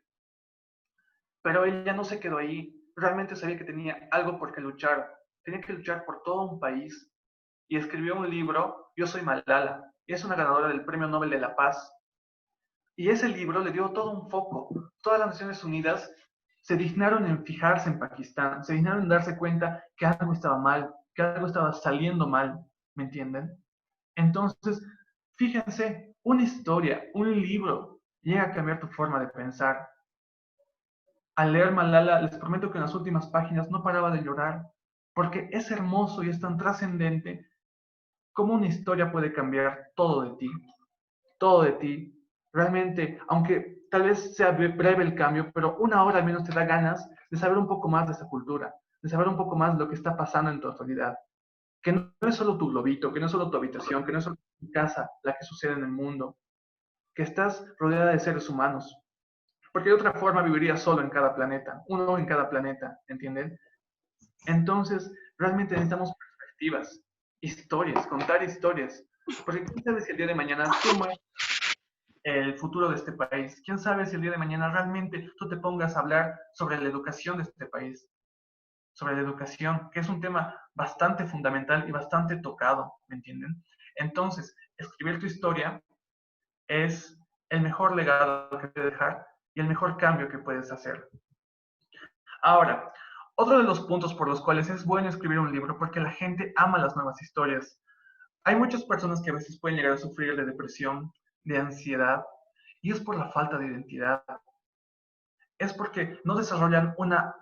Pero ella no se quedó ahí. Realmente sabía que tenía algo por qué luchar. Tenía que luchar por todo un país. Y escribió un libro, Yo soy Malala, y es una ganadora del Premio Nobel de la Paz. Y ese libro le dio todo un foco. Todas las Naciones Unidas se dignaron en fijarse en Pakistán, se dignaron en darse cuenta que algo estaba mal, que algo estaba saliendo mal, ¿me entienden? Entonces, fíjense, una historia, un libro, llega a cambiar tu forma de pensar. Al leer Malala, les prometo que en las últimas páginas no paraba de llorar, porque es hermoso y es tan trascendente como una historia puede cambiar todo de ti, todo de ti. Realmente, aunque tal vez sea breve el cambio, pero una hora al menos te da ganas de saber un poco más de esa cultura, de saber un poco más de lo que está pasando en tu actualidad. Que no es solo tu globito, que no es solo tu habitación, que no es solo tu casa la que sucede en el mundo, que estás rodeada de seres humanos. Porque de otra forma vivirías solo en cada planeta, uno en cada planeta, ¿entienden? Entonces, realmente necesitamos perspectivas, historias, contar historias. Porque quién sabe si el día de mañana tú mueres el futuro de este país. ¿Quién sabe si el día de mañana realmente tú te pongas a hablar sobre la educación de este país? Sobre la educación, que es un tema bastante fundamental y bastante tocado, ¿me entienden? Entonces, escribir tu historia es el mejor legado que puedes dejar y el mejor cambio que puedes hacer. Ahora, otro de los puntos por los cuales es bueno escribir un libro, porque la gente ama las nuevas historias. Hay muchas personas que a veces pueden llegar a sufrir de depresión, de ansiedad, y es por la falta de identidad. Es porque no desarrollan una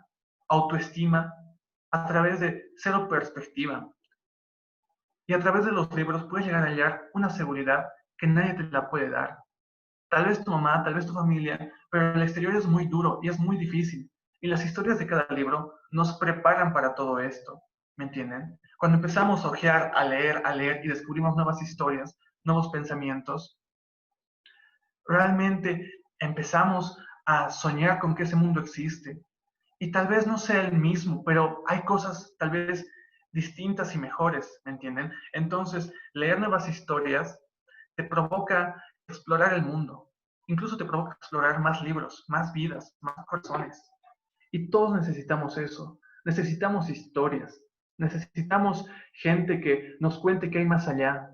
autoestima a través de cero perspectiva. Y a través de los libros puedes llegar a hallar una seguridad que nadie te la puede dar. Tal vez tu mamá, tal vez tu familia, pero el exterior es muy duro y es muy difícil. Y las historias de cada libro nos preparan para todo esto, ¿me entienden? Cuando empezamos a ojear, a leer y descubrimos nuevas historias, nuevos pensamientos, realmente empezamos a soñar con que ese mundo existe. Y tal vez no sea el mismo, pero hay cosas tal vez distintas y mejores, ¿me entienden? Entonces, leer nuevas historias te provoca explorar el mundo, incluso te provoca explorar más libros, más vidas, más corazones. Y todos necesitamos eso, necesitamos historias, necesitamos gente que nos cuente qué hay más allá,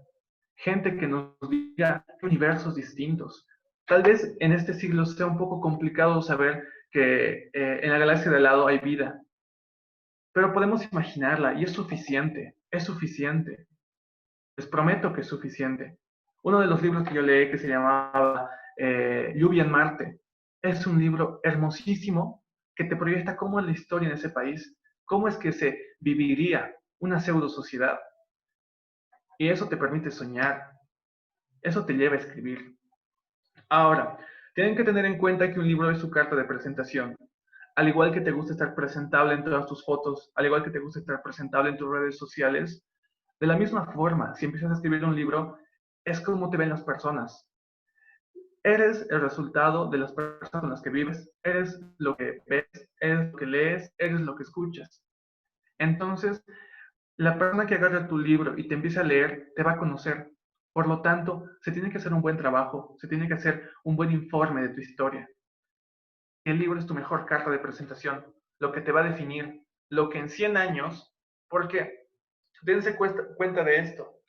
gente que nos diga universos distintos. Tal vez en este siglo sea un poco complicado saber que en la galaxia de al lado hay vida, pero podemos imaginarla y es suficiente, es suficiente. Les prometo que es suficiente. Uno de los libros que yo leí que se llamaba Lluvia en Marte es un libro hermosísimo que te proyecta cómo es la historia en ese país, cómo es que se viviría una pseudo sociedad. Y eso te permite soñar, eso te lleva a escribir. Ahora, tienen que tener en cuenta que un libro es su carta de presentación. Al igual que te gusta estar presentable en todas tus fotos, al igual que te gusta estar presentable en tus redes sociales, de la misma forma, si empiezas a escribir un libro, es como te ven las personas. Eres el resultado de las personas con las que vives, eres lo que ves, eres lo que lees, eres lo que escuchas. Entonces, la persona que agarra tu libro y te empieza a leer, te va a conocer. Por lo tanto, se tiene que hacer un buen trabajo, se tiene que hacer un buen informe de tu historia. El libro es tu mejor carta de presentación, lo que te va a definir, lo que en 100 años, porque dense cuenta de esto.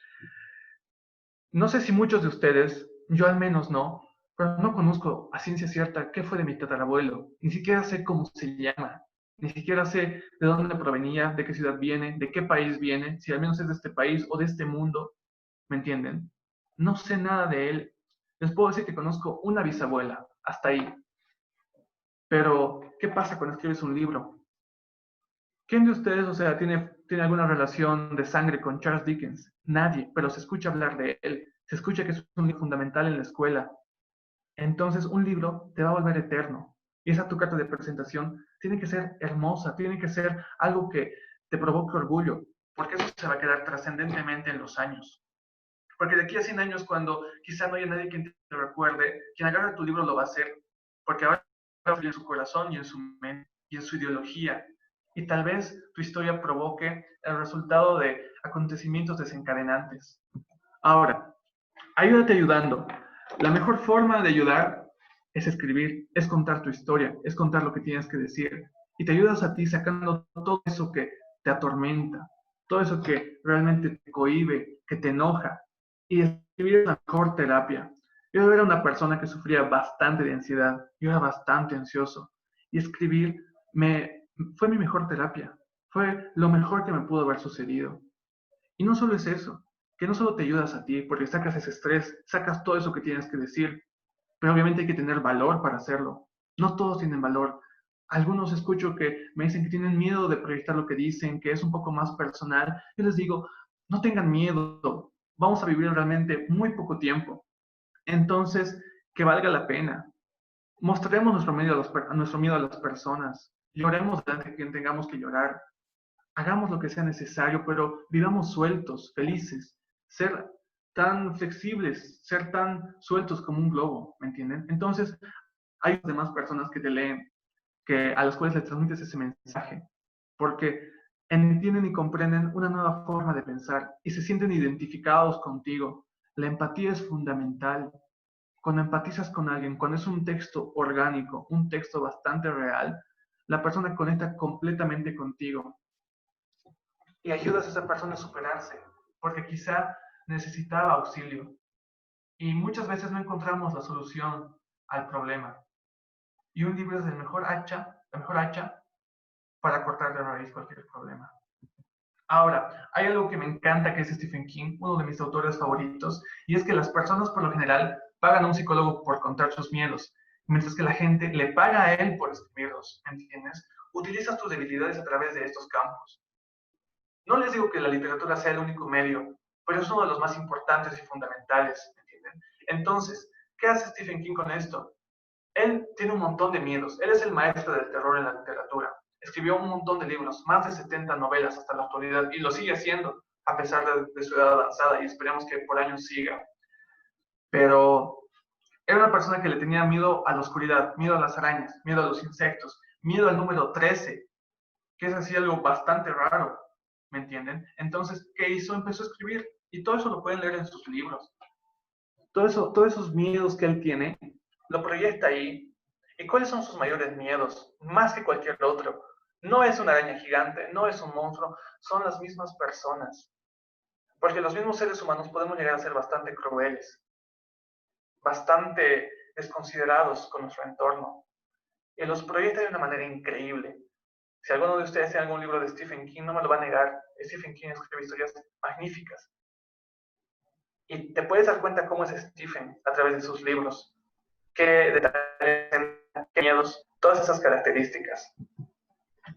No sé si muchos de ustedes, yo al menos no, pero no conozco a ciencia cierta qué fue de mi tatarabuelo. Ni siquiera sé cómo se llama. Ni siquiera sé de dónde provenía, de qué ciudad viene, de qué país viene, si al menos es de este país o de este mundo. ¿Me entienden? No sé nada de él. Les puedo decir que conozco una bisabuela, hasta ahí. Pero, ¿qué pasa cuando escribes un libro? ¿Quién de ustedes, o sea, tiene alguna relación de sangre con Charles Dickens? Nadie, pero se escucha hablar de él, se escucha que es un libro fundamental en la escuela. Entonces, un libro te va a volver eterno. Y esa tu carta de presentación tiene que ser hermosa, tiene que ser algo que te provoque orgullo, porque eso se va a quedar trascendentemente en los años. Porque de aquí a 100 años, cuando quizá no haya nadie que te recuerde, quien agarre tu libro lo va a hacer, porque ahora va en su corazón y en su mente y en su ideología. Y tal vez tu historia provoque el resultado de acontecimientos desencadenantes. Ahora, Ayúdate ayudando. La mejor forma de ayudar es escribir, es contar tu historia, es contar lo que tienes que decir. Y te ayudas a ti sacando todo eso que te atormenta, todo eso que realmente te cohíbe, que te enoja. Y escribir es la mejor terapia. Yo era una persona que sufría bastante de ansiedad, yo era bastante ansioso. Y escribir fue mi mejor terapia, fue lo mejor que me pudo haber sucedido. Y no solo es eso, que no solo te ayudas a ti, porque sacas ese estrés, sacas todo eso que tienes que decir, pero obviamente hay que tener valor para hacerlo. No todos tienen valor. Algunos escucho que me dicen que tienen miedo de proyectar lo que dicen, que es un poco más personal. Yo les digo, no tengan miedo, vamos a vivir realmente muy poco tiempo. Entonces, que valga la pena. Mostraremos nuestro miedo a las personas. Lloremos delante de quien tengamos que llorar. Hagamos lo que sea necesario, pero vivamos sueltos, felices, ser tan flexibles, ser tan sueltos como un globo, ¿me entienden? Entonces, hay demás personas que te leen, a las cuales les transmites ese mensaje, porque entienden y comprenden una nueva forma de pensar y se sienten identificados contigo. La empatía es fundamental. Cuando empatizas con alguien, cuando es un texto orgánico, un texto bastante real, la persona conecta completamente contigo y ayudas a esa persona a superarse, porque quizá necesitaba auxilio y muchas veces no encontramos la solución al problema. Y un libro es la mejor hacha para cortar de raíz cualquier problema. Ahora, hay algo que me encanta que es Stephen King, uno de mis autores favoritos, y es que las personas por lo general pagan a un psicólogo por contar sus miedos, mientras que la gente le paga a él por escribirlos, ¿me entiendes? Utilizas tus debilidades a través de estos campos. No les digo que la literatura sea el único medio, pero es uno de los más importantes y fundamentales, ¿entienden? Entonces, ¿qué hace Stephen King con esto? Él tiene un montón de miedos. Él es el maestro del terror en la literatura. Escribió un montón de libros, más de 70 novelas hasta la actualidad, y lo sigue haciendo a pesar de su edad avanzada, y esperemos que por años siga. Pero era una persona que le tenía miedo a la oscuridad, miedo a las arañas, miedo a los insectos, miedo al número 13, que es así algo bastante raro, ¿me entienden? Entonces, ¿qué hizo? Empezó a escribir, y todo eso lo pueden leer en sus libros. Todos esos miedos que él tiene, lo proyecta ahí. ¿Y cuáles son sus mayores miedos? Más que cualquier otro. No es una araña gigante, no es un monstruo, son las mismas personas. Porque los mismos seres humanos podemos llegar a ser bastante crueles, bastante desconsiderados con nuestro entorno. Y los proyecta de una manera increíble. Si alguno de ustedes tiene algún libro de Stephen King, no me lo va a negar. Stephen King escribe historias magníficas. Y te puedes dar cuenta cómo es Stephen a través de sus libros. Qué detalles, qué miedos, todas esas características.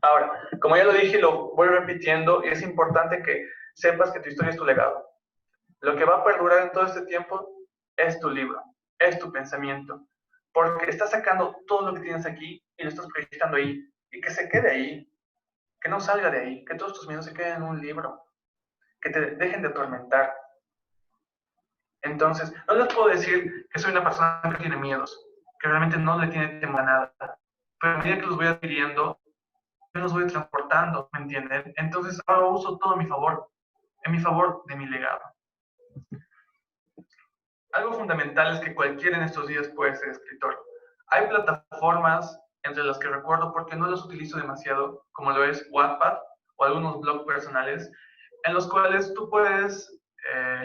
Ahora, como ya lo dije, lo voy repitiendo, y es importante que sepas que tu historia es tu legado. Lo que va a perdurar en todo este tiempo es tu libro, es tu pensamiento, porque estás sacando todo lo que tienes aquí y lo estás proyectando ahí, y que se quede ahí, que no salga de ahí, que todos tus miedos se queden en un libro, que te dejen de atormentar. Entonces, no les puedo decir que soy una persona que tiene miedos, que realmente no le tiene temor a nada, pero a medida que los voy adquiriendo, yo los voy transportando, ¿me entienden? Entonces ahora uso todo a mi favor, en mi favor de mi legado. Algo fundamental es que cualquiera en estos días puede ser escritor. Hay plataformas entre las que recuerdo, porque no las utilizo demasiado, como lo es Wattpad o algunos blogs personales, en los cuales tú puedes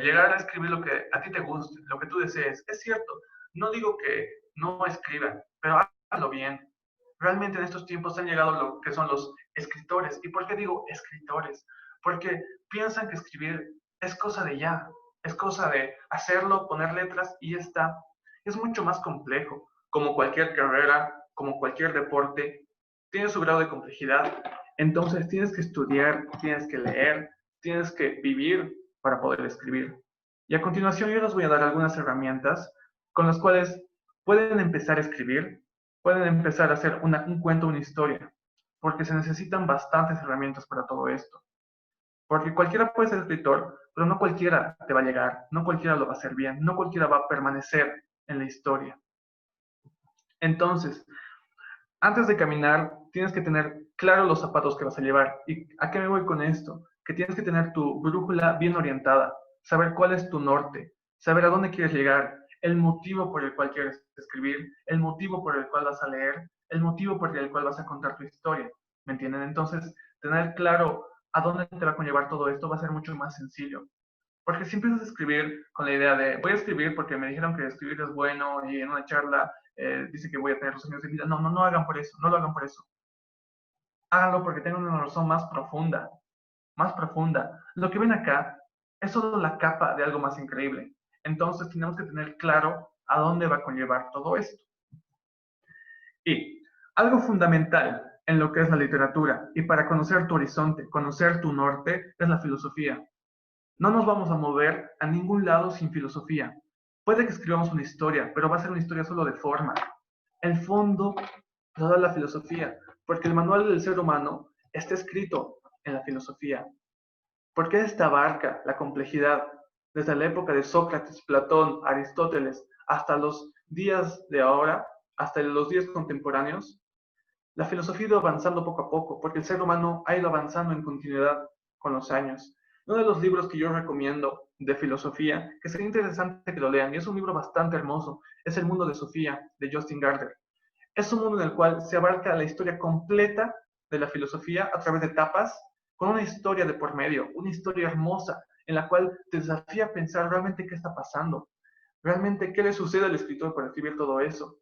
llegar a escribir lo que a ti te guste, lo que tú desees. Es cierto, no digo que no escriban, pero háganlo bien. Realmente en estos tiempos han llegado lo que son los escritores. ¿Y por qué digo escritores? Porque piensan que escribir es cosa de ya, es cosa de hacerlo, poner letras y ya está. Es mucho más complejo, como cualquier carrera, como cualquier deporte, tiene su grado de complejidad. Entonces tienes que estudiar, tienes que leer, tienes que vivir para poder escribir. Y a continuación yo les voy a dar algunas herramientas con las cuales pueden empezar a escribir, pueden empezar a hacer un cuento, una historia, porque se necesitan bastantes herramientas para todo esto. Porque cualquiera puede ser escritor, pero no cualquiera te va a llegar, no cualquiera lo va a hacer bien, no cualquiera va a permanecer en la historia. Entonces, antes de caminar, tienes que tener claro los zapatos que vas a llevar. ¿Y a qué me voy con esto? Que tienes que tener tu brújula bien orientada, saber cuál es tu norte, saber a dónde quieres llegar, el motivo por el cual quieres escribir, el motivo por el cual vas a leer, el motivo por el cual vas a contar tu historia. ¿Me entienden? Entonces, tener claro a dónde te va a conllevar todo esto va a ser mucho más sencillo. Porque si empiezas a escribir con la idea de voy a escribir porque me dijeron que escribir es bueno y en una charla dice que voy a tener los años de vida. No, no, no hagan por eso, no lo hagan por eso. Háganlo porque tengan una razón más profunda, más profunda. Lo que ven acá es solo la capa de algo más increíble. Entonces tenemos que tener claro a dónde va a conllevar todo esto. Y algo fundamental en lo que es la literatura y para conocer tu horizonte, conocer tu norte, es la filosofía. No nos vamos a mover a ningún lado sin filosofía. Puede que escribamos una historia, pero va a ser una historia solo de forma. El fondo lo da la filosofía, porque el manual del ser humano está escrito en la filosofía. Porque esta abarca la complejidad desde la época de Sócrates, Platón, Aristóteles, hasta los días de ahora, hasta los días contemporáneos. La filosofía ha ido avanzando poco a poco, porque el ser humano ha ido avanzando en continuidad con los años. Uno de los libros que yo recomiendo de filosofía, que sería interesante que lo lean, y es un libro bastante hermoso, es El mundo de Sofía, de Justin Gardner. Es un mundo en el cual se abarca la historia completa de la filosofía a través de etapas, con una historia de por medio, una historia hermosa, en la cual te desafía a pensar realmente qué está pasando, realmente qué le sucede al escritor para escribir todo eso.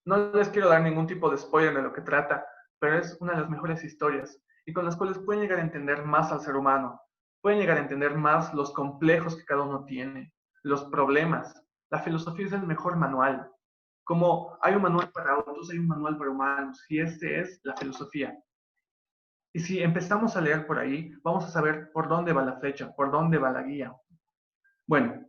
No les quiero dar ningún tipo de spoiler de lo que trata, pero es una de las mejores historias y con las cuales pueden llegar a entender más al ser humano, pueden llegar a entender más los complejos que cada uno tiene, los problemas. La filosofía es el mejor manual. Como hay un manual para autos, hay un manual para humanos, y este es la filosofía. Y si empezamos a leer por ahí, vamos a saber por dónde va la flecha, por dónde va la guía. Bueno,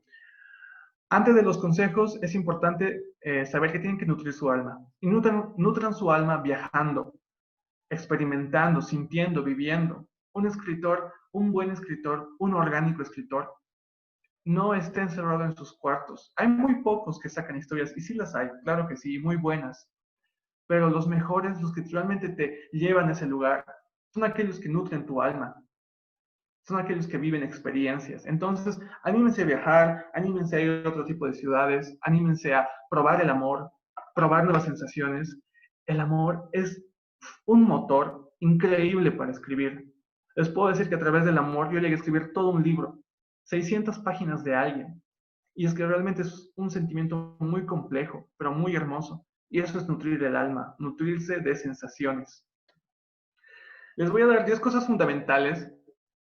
antes de los consejos, es importante saber que tienen que nutrir su alma. Y nutran su alma viajando, experimentando, sintiendo, viviendo. Un escritor, un buen escritor, un orgánico escritor, no está encerrado en sus cuartos. Hay muy pocos que sacan historias, y sí las hay, claro que sí, muy buenas. Pero los mejores, los que realmente te llevan a ese lugar, son aquellos que nutren tu alma, son aquellos que viven experiencias. Entonces, anímense a viajar, anímense a ir a otro tipo de ciudades, anímense a probar el amor, probar nuevas sensaciones. El amor es un motor increíble para escribir. Les puedo decir que a través del amor yo llegué a escribir todo un libro, 600 páginas de alguien. Y es que realmente es un sentimiento muy complejo, pero muy hermoso. Y eso es nutrir el alma, nutrirse de sensaciones. Les voy a dar 10 cosas fundamentales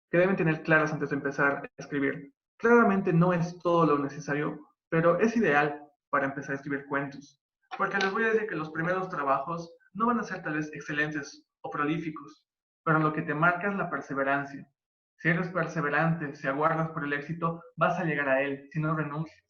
que deben tener claras antes de empezar a escribir. Claramente no es todo lo necesario, pero es ideal para empezar a escribir cuentos. Porque les voy a decir que los primeros trabajos no van a ser tal vez excelentes o prolíficos, pero lo que te marca es la perseverancia. Si eres perseverante, si aguardas por el éxito, vas a llegar a él, si no renuncias.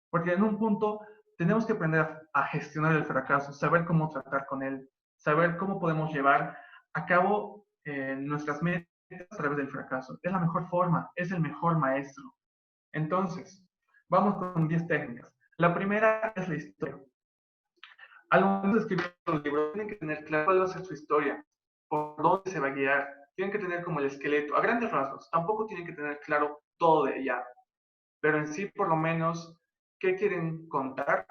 Porque en un punto tenemos que aprender a gestionar el fracaso, saber cómo tratar con él, saber cómo podemos llevar a cabo nuestras metas a través del fracaso. Es la mejor forma, es el mejor maestro. Entonces, vamos con 10 técnicas. La primera es la historia. Al momento de escribir un libro, tienen que tener claro cuál va a ser su historia, por dónde se va a guiar. Tienen que tener como el esqueleto, a grandes rasgos. Tampoco tienen que tener claro todo de ella, pero en sí, por lo menos, qué quieren contar,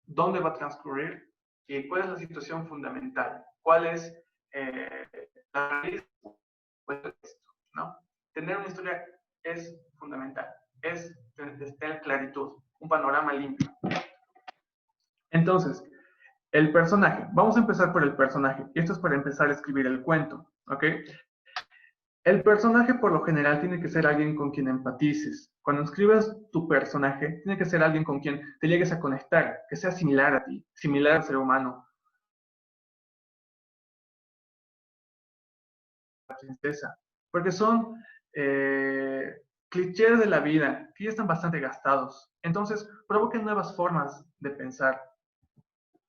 dónde va a transcurrir y cuál es la situación fundamental, cuál es la raíz, pues, esto, ¿no? Tener una historia es fundamental, es tener claritud, un panorama limpio. Entonces, el personaje. Vamos a empezar por el personaje. Esto es para empezar a escribir el cuento, ¿ok? El personaje por lo general tiene que ser alguien con quien empatices. Cuando escribes tu personaje, tiene que ser alguien con quien te llegues a conectar, que sea similar a ti, similar al ser humano. La princesa. Porque son clichés de la vida que ya están bastante gastados. Entonces, provoquen nuevas formas de pensar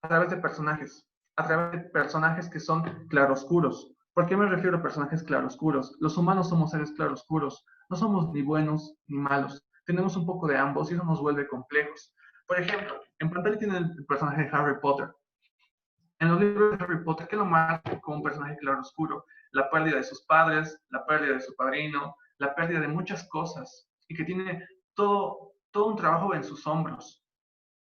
a través de personajes, a través de personajes que son claroscuros. ¿Por qué me refiero a personajes claroscuros? Los humanos somos seres claroscuros, no somos ni buenos ni malos, tenemos un poco de ambos y eso nos vuelve complejos. Por ejemplo, en pantalla tiene el personaje de Harry Potter. En los libros de Harry Potter, ¿qué lo marca como un personaje claroscuro? La pérdida de sus padres, la pérdida de su padrino, la pérdida de muchas cosas y que tiene todo todo un trabajo en sus hombros.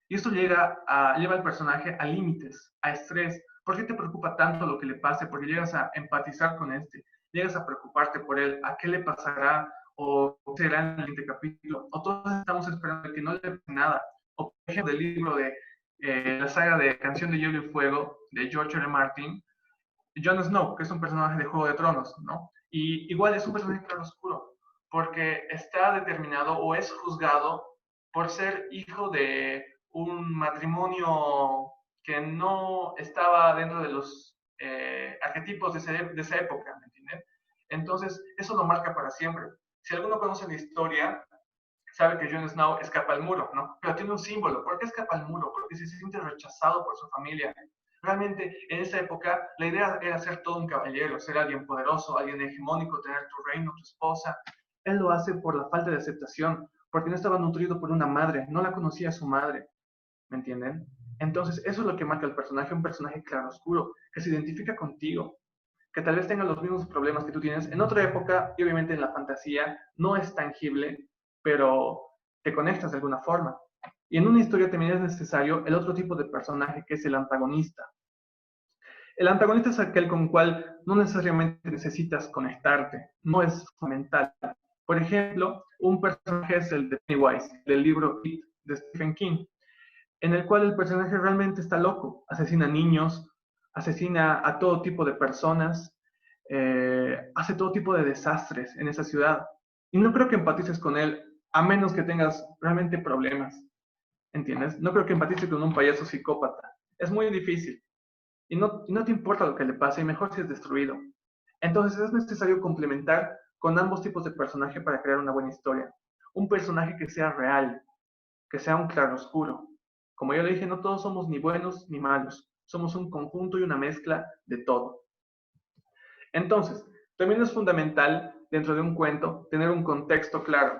Y esto lleva al personaje a límites, a estrés. ¿Por qué te preocupa tanto lo que le pase? Porque llegas a empatizar con este, llegas a preocuparte por él, a qué le pasará o será en el siguiente capítulo, o todos estamos esperando que no le pase nada. O por ejemplo, el libro de la saga de Canción de Hielo y Fuego de George R. R. Martin, Jon Snow, que es un personaje de Juego de Tronos, ¿no? Y igual es un personaje claro oscuro, porque está determinado o es juzgado por ser hijo de un matrimonio que no estaba dentro de los arquetipos de esa época, ¿me entiendes? Entonces, eso lo marca para siempre. Si alguno conoce la historia, sabe que Jon Snow escapa al muro, ¿no? Pero tiene un símbolo. ¿Por qué escapa al muro? Porque se siente rechazado por su familia. Realmente, en esa época, la idea era ser todo un caballero, ser alguien poderoso, alguien hegemónico, tener tu reino, tu esposa. Él lo hace por la falta de aceptación, porque no estaba nutrido por una madre, no la conocía su madre, ¿me entienden? Entonces, eso es lo que marca el personaje, un personaje claroscuro, que se identifica contigo, que tal vez tenga los mismos problemas que tú tienes en otra época, y obviamente en la fantasía no es tangible, pero te conectas de alguna forma. Y en una historia también es necesario el otro tipo de personaje, que es el antagonista. El antagonista es aquel con el cual no necesariamente necesitas conectarte, no es fundamental. Por ejemplo, un personaje es el de Pennywise, del libro It de Stephen King, en el cual el personaje realmente está loco, asesina niños, asesina a todo tipo de personas, hace todo tipo de desastres en esa ciudad. Y no creo que empatices con él, a menos que tengas realmente problemas, ¿entiendes? No creo que empatices con un payaso psicópata. Es muy difícil. Y no te importa lo que le pase, y mejor si es destruido. Entonces es necesario complementar con ambos tipos de personaje para crear una buena historia. Un personaje que sea real, que sea un claroscuro. Como yo le dije, no todos somos ni buenos ni malos. Somos un conjunto y una mezcla de todo. Entonces, también es fundamental dentro de un cuento tener un contexto claro.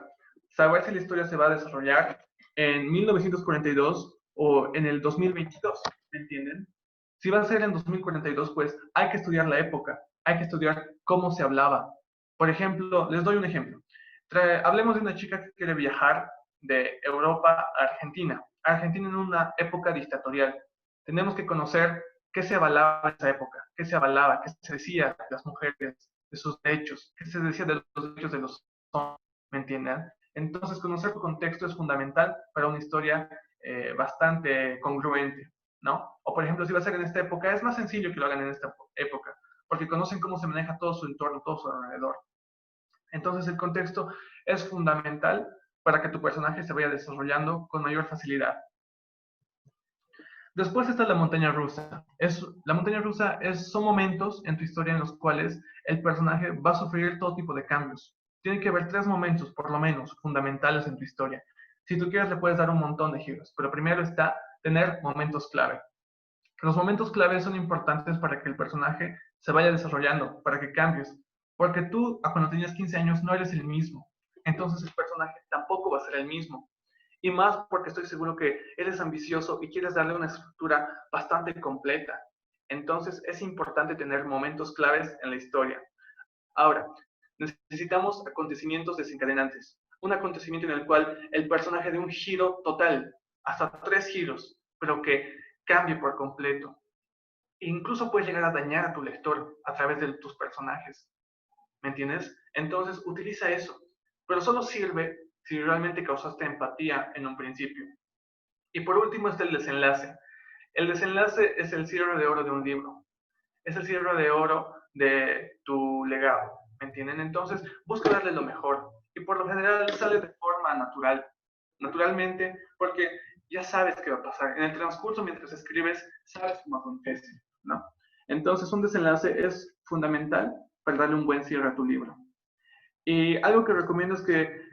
Saber si la historia se va a desarrollar en 1942 o en el 2022, ¿me entienden? Si va a ser en 2042, pues hay que estudiar la época, hay que estudiar cómo se hablaba. Por ejemplo, les doy un ejemplo. Hablemos de una chica que quiere viajar de Europa a Argentina. Argentina en una época dictatorial. Tenemos que conocer qué se avalaba en esa época, qué se avalaba, qué se decía de las mujeres, de sus derechos, qué se decía de los derechos de los hombres, ¿me entienden? Entonces, conocer el contexto es fundamental para una historia bastante congruente, ¿no? O, por ejemplo, si va a ser en esta época, es más sencillo que lo hagan en esta época, porque conocen cómo se maneja todo su entorno, todo su alrededor. Entonces, el contexto es fundamental para que tu personaje se vaya desarrollando con mayor facilidad. Después está la montaña rusa. La montaña rusa son momentos en tu historia en los cuales el personaje va a sufrir todo tipo de cambios. Tiene que haber 3 momentos, por lo menos, fundamentales en tu historia. Si tú quieres, le puedes dar un montón de giros, pero primero está tener momentos clave. Los momentos clave son importantes para que el personaje se vaya desarrollando, para que cambies. Porque tú, cuando tenías 15 años, no eres el mismo. Entonces el personaje tampoco va a ser el mismo. Y más porque estoy seguro que eres ambicioso y quieres darle una estructura bastante completa. Entonces es importante tener momentos claves en la historia. Ahora, necesitamos acontecimientos desencadenantes. Un acontecimiento en el cual el personaje dé un giro total, hasta 3 giros, pero que cambie por completo. E incluso puedes llegar a dañar a tu lector a través de tus personajes. ¿Me entiendes? Entonces utiliza eso. Pero solo sirve si realmente causaste empatía en un principio. Y por último está el desenlace. El desenlace es el cierre de oro de un libro. Es el cierre de oro de tu legado. ¿Me entienden? Entonces busca darle lo mejor. Y por lo general sale de forma natural. Naturalmente, porque ya sabes qué va a pasar. En el transcurso, mientras escribes, sabes cómo acontece, ¿no? Entonces, un desenlace es fundamental para darle un buen cierre a tu libro. Y algo que recomiendo es que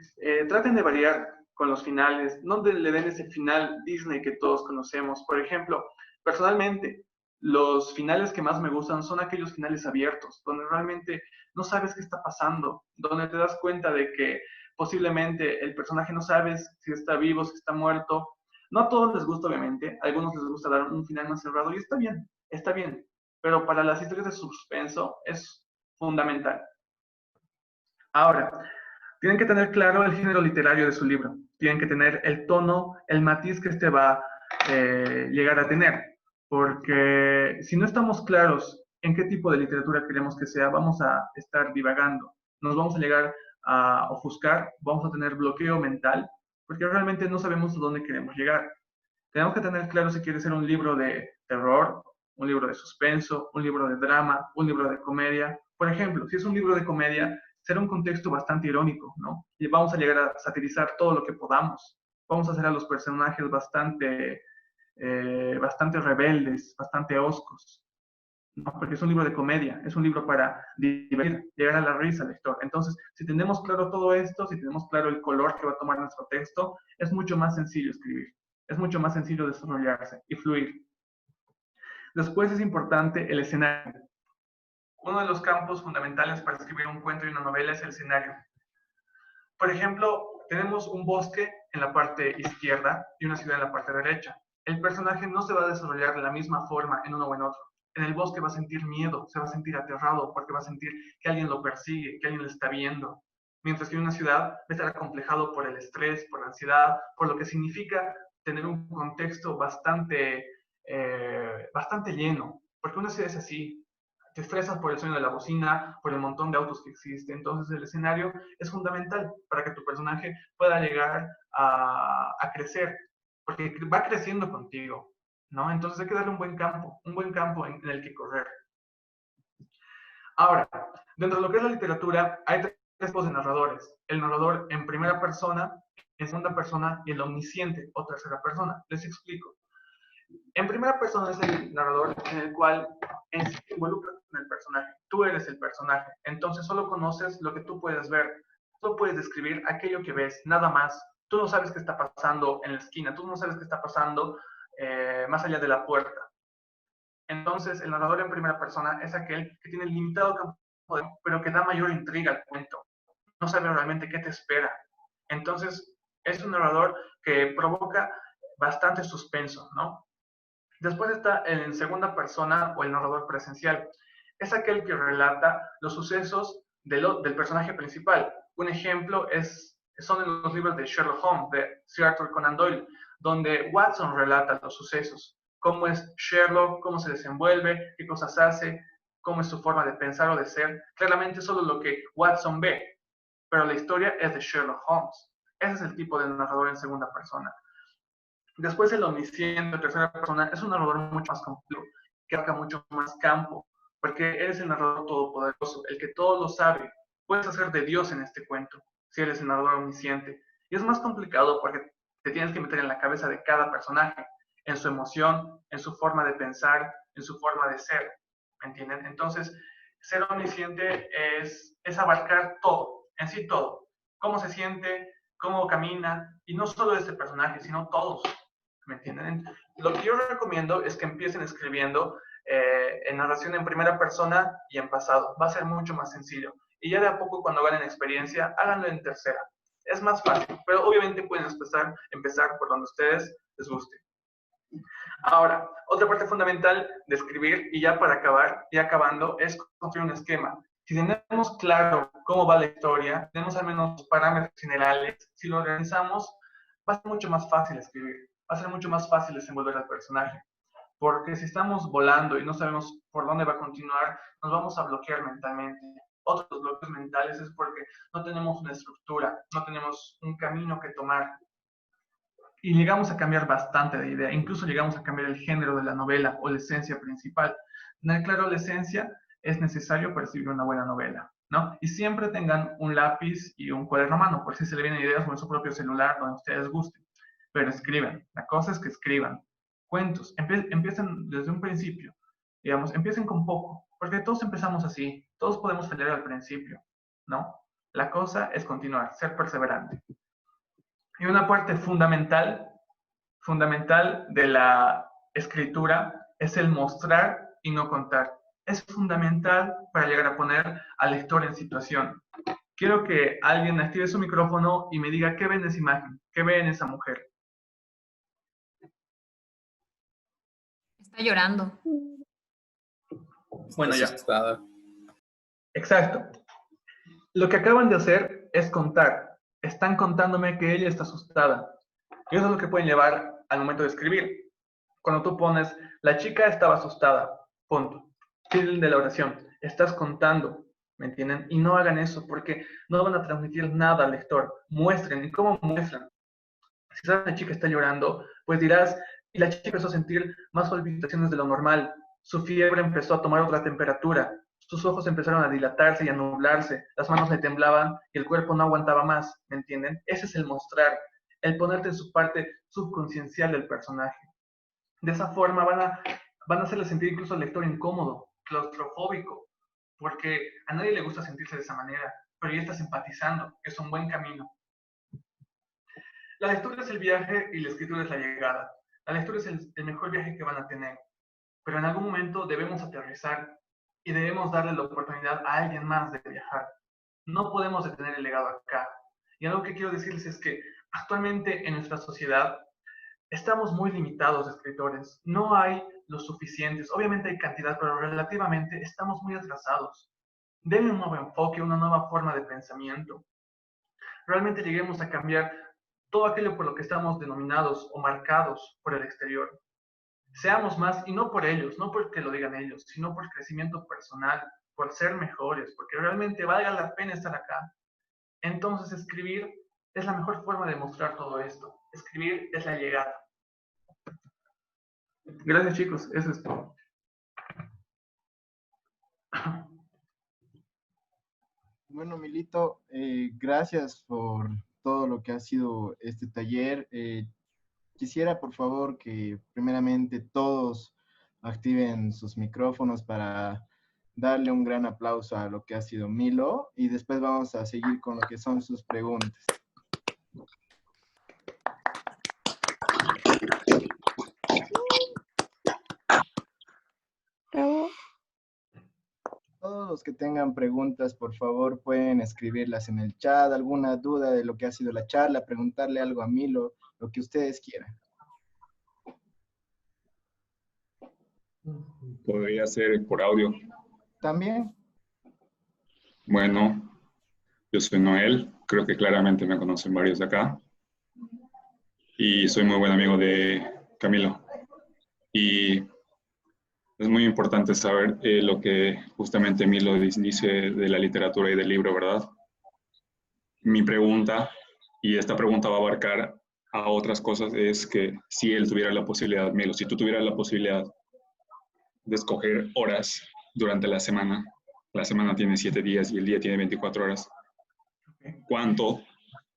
traten de variar con los finales, no le den ese final Disney que todos conocemos. Por ejemplo, personalmente, los finales que más me gustan son aquellos finales abiertos, donde realmente no sabes qué está pasando, donde te das cuenta de que posiblemente el personaje no sabes si está vivo, si está muerto. No a todos les gusta, obviamente, a algunos les gusta dar un final más cerrado y está bien, pero para las historias de suspenso es fundamental. Ahora, tienen que tener claro el género literario de su libro. tienen que tener el tono, el matiz que este va a llegar a tener. Porque si no estamos claros en qué tipo de literatura queremos que sea, vamos a estar divagando, nos vamos a llegar a ofuscar, vamos a tener bloqueo mental, porque realmente no sabemos a dónde queremos llegar. Tenemos que tener claro si quiere ser un libro de terror, un libro de suspenso, un libro de drama, un libro de comedia. Por ejemplo, si es un libro de comedia, será un contexto bastante irónico, ¿no? Y vamos a llegar a satirizar todo lo que podamos. Vamos a hacer a los personajes bastante rebeldes, bastante hoscos, ¿no? Porque es un libro de comedia, es un libro para divertir, llegar a la risa al lector. Entonces, si tenemos claro todo esto, si tenemos claro el color que va a tomar nuestro texto, es mucho más sencillo escribir, es mucho más sencillo desarrollarse y fluir. Después es importante el escenario. Uno de los campos fundamentales para escribir un cuento y una novela es el escenario. Por ejemplo, tenemos un bosque en la parte izquierda y una ciudad en la parte derecha. El personaje no se va a desarrollar de la misma forma en uno o en otro. En el bosque va a sentir miedo, se va a sentir aterrado porque va a sentir que alguien lo persigue, que alguien lo está viendo. Mientras que en una ciudad va a estar acomplejado por el estrés, por la ansiedad, por lo que significa tener un contexto bastante lleno. Porque una ciudad es así, te estresas por el sonido de la bocina, por el montón de autos que existe. Entonces el escenario es fundamental para que tu personaje pueda llegar a crecer, porque va creciendo contigo, ¿no? Entonces hay que darle un buen campo en el que correr. Ahora, dentro de lo que es la literatura, hay tres tipos de narradores. El narrador en primera persona, en segunda persona y el omnisciente o tercera persona. Les explico. En primera persona es el narrador en el cual se involucra con el personaje. Tú eres el personaje. Entonces solo conoces lo que tú puedes ver. Tú puedes describir aquello que ves, nada más. Tú no sabes qué está pasando en la esquina. Tú no sabes qué está pasando más allá de la puerta. Entonces el narrador en primera persona es aquel que tiene limitado campo, pero que da mayor intriga al cuento. No sabe realmente qué te espera. Entonces es un narrador que provoca bastante suspenso, ¿no? Después está el en segunda persona o el narrador presencial. Es aquel que relata los sucesos del personaje principal. Un ejemplo son en los libros de Sherlock Holmes, de Sir Arthur Conan Doyle, donde Watson relata los sucesos. Cómo es Sherlock, cómo se desenvuelve, qué cosas hace, cómo es su forma de pensar o de ser. Claramente solo lo que Watson ve, pero la historia es de Sherlock Holmes. Ese es el tipo de narrador en segunda persona. Después el omnisciente, tercera persona, es un narrador mucho más complejo, que abarca mucho más campo, porque eres el narrador todopoderoso, el que todo lo sabe. Puedes hacer de Dios en este cuento, si eres el narrador omnisciente. Y es más complicado porque te tienes que meter en la cabeza de cada personaje, en su emoción, en su forma de pensar, en su forma de ser. ¿Me entienden? Entonces, ser omnisciente es abarcar todo, en sí todo. Cómo se siente, cómo camina, y no solo este personaje, sino todos. ¿Me entienden? Lo que yo recomiendo es que empiecen escribiendo en narración en primera persona y en pasado. Va a ser mucho más sencillo. Y ya de a poco, cuando ganen experiencia, háganlo en tercera. Es más fácil, pero obviamente pueden empezar por donde a ustedes les guste. Ahora, otra parte fundamental de escribir, y ya para acabar, y acabando, es construir un esquema. Si tenemos claro cómo va la historia, tenemos al menos parámetros generales, si lo organizamos, va a ser mucho más fácil escribir, va a ser mucho más fácil desenvolver al personaje. Porque si estamos volando y no sabemos por dónde va a continuar, nos vamos a bloquear mentalmente. Otros bloques mentales es porque no tenemos una estructura, no tenemos un camino que tomar. Y llegamos a cambiar bastante de idea, incluso llegamos a cambiar el género de la novela o la esencia principal. Tener claro la esencia es necesario para escribir una buena novela, ¿no? Y siempre tengan un lápiz y un cuaderno a mano, por si se le vienen ideas o en su propio celular, donde ustedes gusten. Pero escriban, la cosa es que escriban. Cuentos, empiecen desde un principio, digamos, empiecen con poco, porque todos empezamos así, todos podemos fallar al principio, ¿no? La cosa es continuar, ser perseverante. Y una parte fundamental de la escritura es el mostrar y no contar. Es fundamental para llegar a poner al lector en situación. Quiero que alguien active su micrófono y me diga qué ve en esa imagen, qué ve en esa mujer. Está llorando. Bueno, ya. Exacto. Lo que acaban de hacer es contar. están contándome que ella está asustada. Y eso es lo que pueden llevar al momento de escribir. Cuando tú pones, la chica estaba asustada, punto. Fin de la oración. Estás contando, ¿me entienden? Y no hagan eso porque no van a transmitir nada al lector. Muestren. ¿Y cómo muestran? Si sabes que la chica está llorando, pues dirás, y la chica empezó a sentir más palpitaciones de lo normal. Su fiebre empezó a tomar otra temperatura. Sus ojos empezaron a dilatarse y a nublarse. Las manos le temblaban y el cuerpo no aguantaba más, ¿me entienden? Ese es el mostrar, el ponerte en su parte subconsciencial del personaje. De esa forma van a hacerle sentir incluso al lector incómodo, claustrofóbico, porque a nadie le gusta sentirse de esa manera, pero ya estás empatizando, que es un buen camino. La lectura es el viaje y la escritura es la llegada. La lectura es el mejor viaje que van a tener, pero en algún momento debemos aterrizar y debemos darle la oportunidad a alguien más de viajar. No podemos detener el legado acá. Y algo que quiero decirles es que actualmente en nuestra sociedad estamos muy limitados de escritores. No hay los suficientes. Obviamente hay cantidad, pero relativamente estamos muy atrasados. Denle un nuevo enfoque, una nueva forma de pensamiento. Realmente lleguemos a cambiar todo aquello por lo que estamos denominados o marcados por el exterior. Seamos más, y no por ellos, no porque lo digan ellos, sino por crecimiento personal, por ser mejores, porque realmente valga la pena estar acá. Entonces escribir es la mejor forma de mostrar todo esto. Escribir es la llegada. Gracias, chicos, eso es todo. Bueno, Milito, gracias por todo lo que ha sido este taller. Quisiera, por favor, que primeramente todos activen sus micrófonos para darle un gran aplauso a lo que ha sido Milo y después vamos a seguir con lo que son sus preguntas. Todos los que tengan preguntas, por favor, pueden escribirlas en el chat, alguna duda de lo que ha sido la charla, preguntarle algo a Milo, lo que ustedes quieran. Podría ser por audio. ¿También? Bueno, yo soy Noel, creo que claramente me conocen varios de acá. Y soy muy buen amigo de Camilo. Y es muy importante saber lo que justamente Milo dice de la literatura y del libro, ¿verdad? Mi pregunta, y esta pregunta va a abarcar a otras cosas, es que si él tuviera la posibilidad, Milo, si tú tuvieras la posibilidad de escoger horas durante la semana tiene 7 días y el día tiene 24 horas, ¿cuánto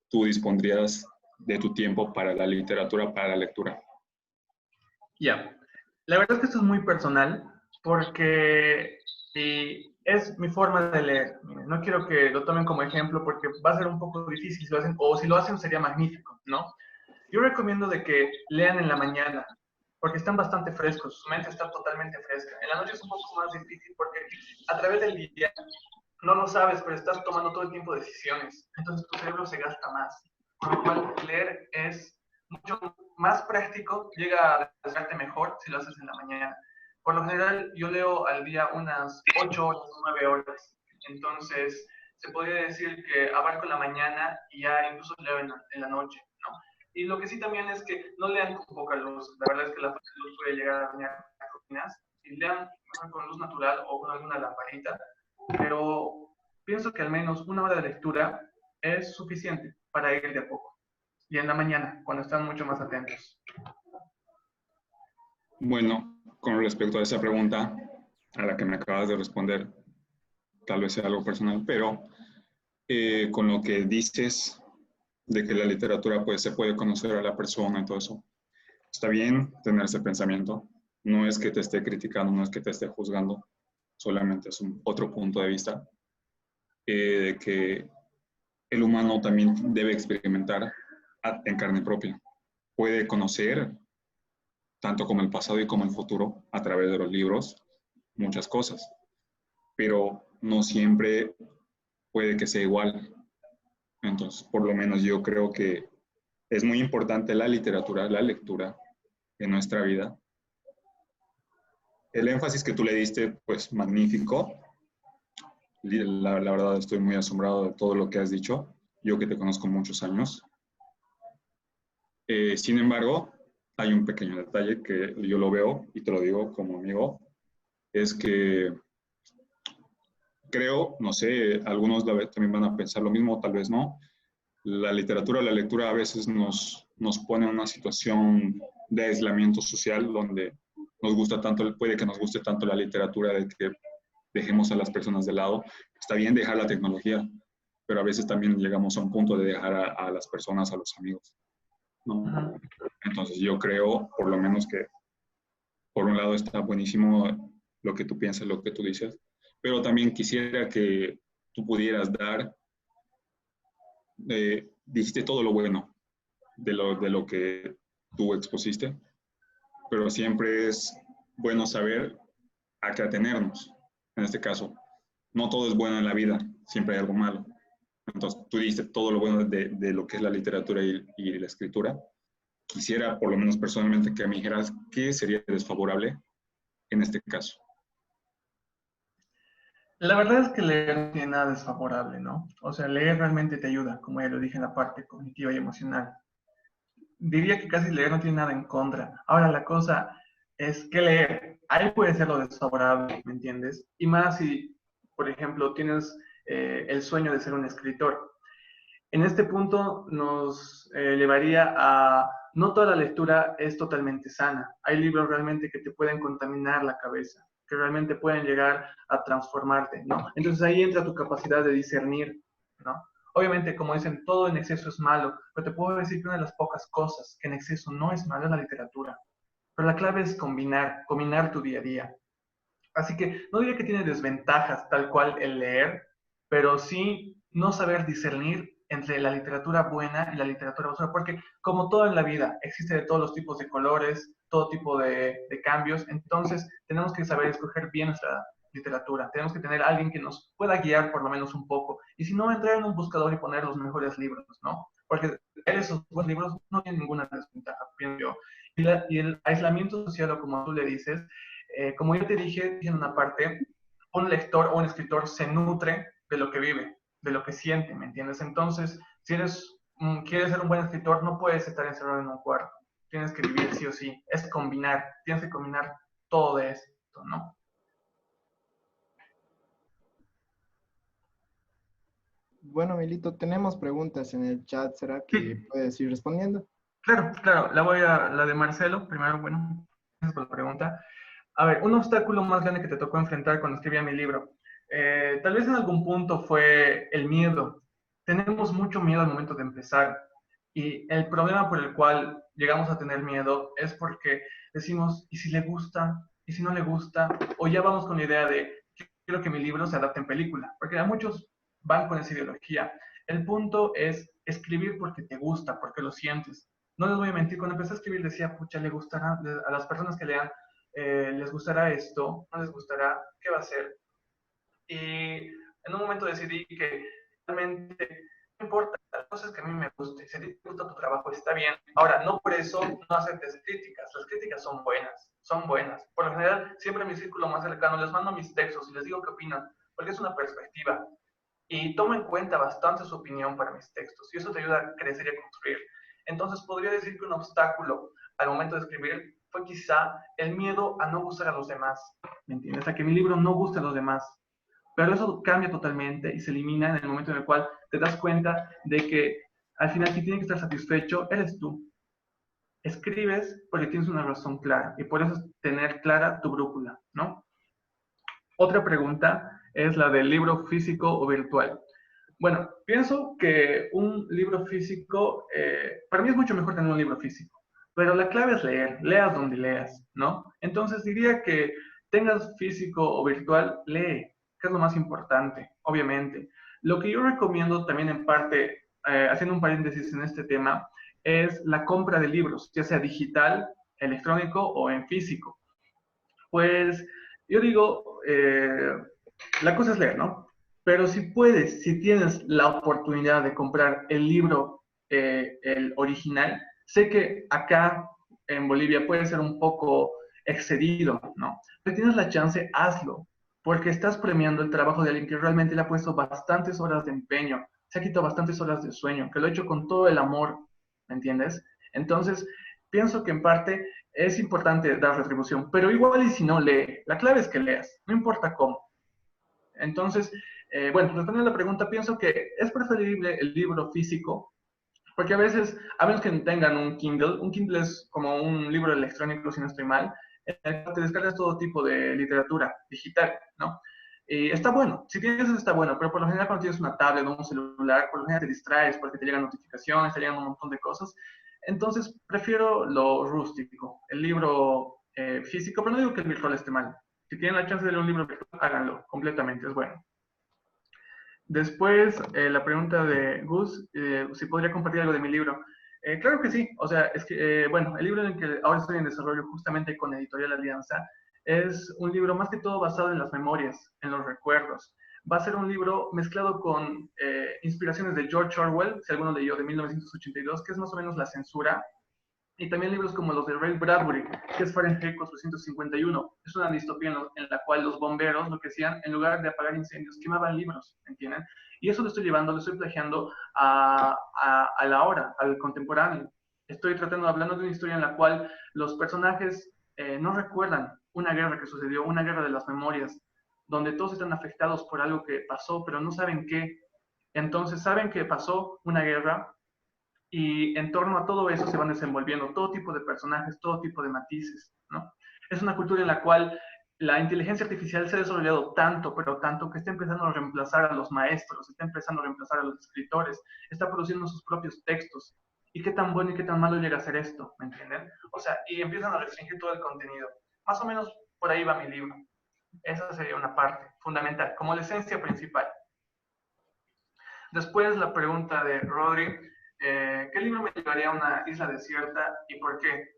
tú dispondrías de tu tiempo para la literatura, para la lectura? Ya, la verdad es que esto es muy personal porque es mi forma de leer. No quiero que lo tomen como ejemplo porque va a ser un poco difícil si lo hacen, o si lo hacen sería magnífico, ¿no? Yo recomiendo de que lean en la mañana porque están bastante frescos, su mente está totalmente fresca. En la noche es un poco más difícil porque a través del día no lo sabes, pero estás tomando todo el tiempo decisiones, entonces tu cerebro se gasta más. Con lo cual, leer es mucho más práctico, llega a despertarte mejor si lo haces en la mañana. Por lo general, yo leo al día unas 8 horas, 9 horas. Entonces, se podría decir que abarco la mañana y ya incluso leo en la noche, ¿no? Y lo que sí también es que no lean con poca luz. La verdad es que la falta de luz puede llegar a dañar las rutinas. Y lean mejor con luz natural o con alguna lamparita. Pero pienso que al menos una hora de lectura es suficiente para ir de a poco. Y en la mañana, cuando están mucho más atentos. Bueno, con respecto a esa pregunta a la que me acabas de responder, tal vez sea algo personal, pero con lo que dices de que la literatura pues se puede conocer a la persona y todo eso, está bien tener ese pensamiento. No es que te esté criticando, no es que te esté juzgando, solamente es un otro punto de vista de que el humano también debe experimentar en carne propia. Puede conocer, tanto como el pasado y como el futuro, a través de los libros, muchas cosas, pero no siempre puede que sea igual. Entonces, por lo menos yo creo que es muy importante la literatura, la lectura en nuestra vida. El énfasis que tú le diste, pues magnífico. La verdad estoy muy asombrado de todo lo que has dicho. yo que te conozco muchos años. Sin embargo, hay un pequeño detalle que yo lo veo y te lo digo como amigo, es que creo, no sé, algunos también van a pensar lo mismo, tal vez no. La literatura, la lectura a veces nos pone en una situación de aislamiento social donde nos gusta tanto, puede que nos guste tanto la literatura de que dejemos a las personas de lado. Está bien dejar la tecnología, pero a veces también llegamos a un punto de dejar a las personas, a los amigos, ¿no? Entonces yo creo, por lo menos que por un lado está buenísimo lo que tú piensas, lo que tú dices, pero también quisiera que tú pudieras dar, dijiste todo lo bueno de lo que tú expusiste, pero siempre es bueno saber a qué atenernos. En este caso, no todo es bueno en la vida, siempre hay algo malo. Entonces, tú dijiste todo lo bueno de lo que es la literatura y la escritura. Quisiera, por lo menos personalmente, que me dijeras qué sería desfavorable en este caso. La verdad es que leer no tiene nada desfavorable, ¿no? O sea, leer realmente te ayuda, como ya lo dije en la parte cognitiva y emocional. Diría que casi leer no tiene nada en contra. Ahora, la cosa es que leer, ahí puede ser lo desfavorable, ¿me entiendes? Y más si, por ejemplo, tienes el sueño de ser un escritor. En este punto nos llevaría a, no toda la lectura es totalmente sana. Hay libros realmente que te pueden contaminar la cabeza, que realmente pueden llegar a transformarte, ¿no? Entonces ahí entra tu capacidad de discernir, ¿no? Obviamente, como dicen, todo en exceso es malo, pero te puedo decir que una de las pocas cosas que en exceso no es malo es la literatura. Pero la clave es combinar tu día a día. Así que no diría que tiene desventajas tal cual el leer, pero sí no saber discernir entre la literatura buena y la literatura basura, porque como todo en la vida, existe de todos los tipos de colores, todo tipo de cambios, entonces tenemos que saber escoger bien nuestra literatura, tenemos que tener a alguien que nos pueda guiar por lo menos un poco, y si no, entrar en un buscador y poner los mejores libros, ¿no? Porque esos buenos libros no tienen ninguna desventaja, pienso yo. Y el aislamiento social, o como tú le dices, como yo te dije en una parte, un lector o un escritor se nutre de lo que vive, de lo que siente, ¿me entiendes? Entonces, si quieres ser un buen escritor, no puedes estar encerrado en un cuarto. Tienes que vivir sí o sí. Es combinar, tienes que combinar todo de esto, ¿no? Bueno, Milito, tenemos preguntas en el chat. ¿Será que Sí, puedes ir respondiendo? claro. La de Marcelo, primero, bueno, gracias por la pregunta. A ver, un obstáculo más grande que te tocó enfrentar cuando escribía mi libro. Tal vez en algún punto fue el miedo. Tenemos mucho miedo al momento de empezar y el problema por el cual llegamos a tener miedo es porque decimos, ¿y si le gusta? ¿Y si no le gusta? O ya vamos con la idea de, quiero que mi libro se adapte en película, porque a muchos van con esa ideología. El punto es escribir porque te gusta, porque lo sientes. No les voy a mentir, cuando empecé a escribir decía, pucha, le gustará a las personas que lean les gustará esto, no les gustará, ¿qué va a hacer? Y en un momento decidí que realmente no importa, las cosas que a mí me guste, si a ti te gusta tu trabajo está bien. Ahora, no por eso no aceptes críticas, las críticas son buenas, son buenas. Por lo general, siempre en mi círculo más cercano les mando mis textos y les digo qué opinan, porque es una perspectiva. Y tomo en cuenta bastante su opinión para mis textos, y eso te ayuda a crecer y a construir. Entonces, podría decir que un obstáculo al momento de escribir fue quizá el miedo a no gustar a los demás, ¿me entiendes? A que mi libro no guste a los demás. Pero eso cambia totalmente y se elimina en el momento en el cual te das cuenta de que al final quien tiene que estar satisfecho eres tú. Escribes porque tienes una razón clara y por eso es tener clara tu brújula, ¿no? Otra pregunta es la del libro físico o virtual. Bueno, pienso que un libro físico, para mí es mucho mejor tener un libro físico, pero la clave es leer, leas donde leas, ¿no? Entonces diría que tengas físico o virtual, lee, que es lo más importante, obviamente. Lo que yo recomiendo también en parte, haciendo un paréntesis en este tema, es la compra de libros, ya sea digital, electrónico o en físico. Pues yo digo, la cosa es leer, ¿no? Pero si puedes, si tienes la oportunidad de comprar el libro, el original, sé que acá en Bolivia puede ser un poco excedido, ¿no? Pero tienes la chance, hazlo, porque estás premiando el trabajo de alguien que realmente le ha puesto bastantes horas de empeño se ha quitado bastantes horas de sueño, que lo he hecho con todo el amor, ¿me entiendes? Entonces, pienso que en parte es importante dar retribución, pero igual y si no lee, la clave es que leas, no importa cómo. Entonces, bueno, respondiendo a la pregunta, pienso que es preferible el libro físico, porque a veces, a menos que tengan un Kindle es como un libro electrónico, si no estoy mal, te descargas todo tipo de literatura digital, ¿no? Y está bueno, si tienes eso está bueno, pero por lo general cuando tienes una tablet o un celular, por lo general te distraes porque te llegan notificaciones, te llegan un montón de cosas. Entonces, prefiero lo rústico, el libro físico, pero no digo que el virtual esté mal. Si tienen la chance de leer un libro virtual, háganlo completamente, es bueno. Después, la pregunta de Gus, si podría compartir algo de mi libro. Claro que sí, o sea, es que, bueno, el libro en el que ahora estoy en desarrollo justamente con Editorial Alianza es un libro más que todo basado en las memorias, en los recuerdos. Va a ser un libro mezclado con inspiraciones de George Orwell, si alguno leyó, de 1982, que es más o menos la censura, y también libros como los de Ray Bradbury, que es Fahrenheit 451. Es una distopía en la cual los bomberos lo que hacían, en lugar de apagar incendios, quemaban libros, ¿entienden? Y eso lo estoy llevando, lo estoy plagiando a la hora, al contemporáneo. Estoy tratando, hablando de una historia en la cual los personajes no recuerdan una guerra que sucedió, una guerra de las memorias, donde todos están afectados por algo que pasó, pero no saben qué. Entonces saben que pasó una guerra, y en torno a todo eso se van desenvolviendo todo tipo de personajes, todo tipo de matices, ¿no? Es una cultura en la cual la inteligencia artificial se ha desarrollado tanto, pero tanto, que está empezando a reemplazar a los maestros, está empezando a reemplazar a los escritores, está produciendo sus propios textos. ¿Y qué tan bueno y qué tan malo llega a ser esto? ¿Me entienden? O sea, y empiezan a restringir todo el contenido. Más o menos por ahí va mi libro. Esa sería una parte fundamental, como la esencia principal. Después la pregunta de Rodri, ¿qué libro me llevaría a una isla desierta y por qué?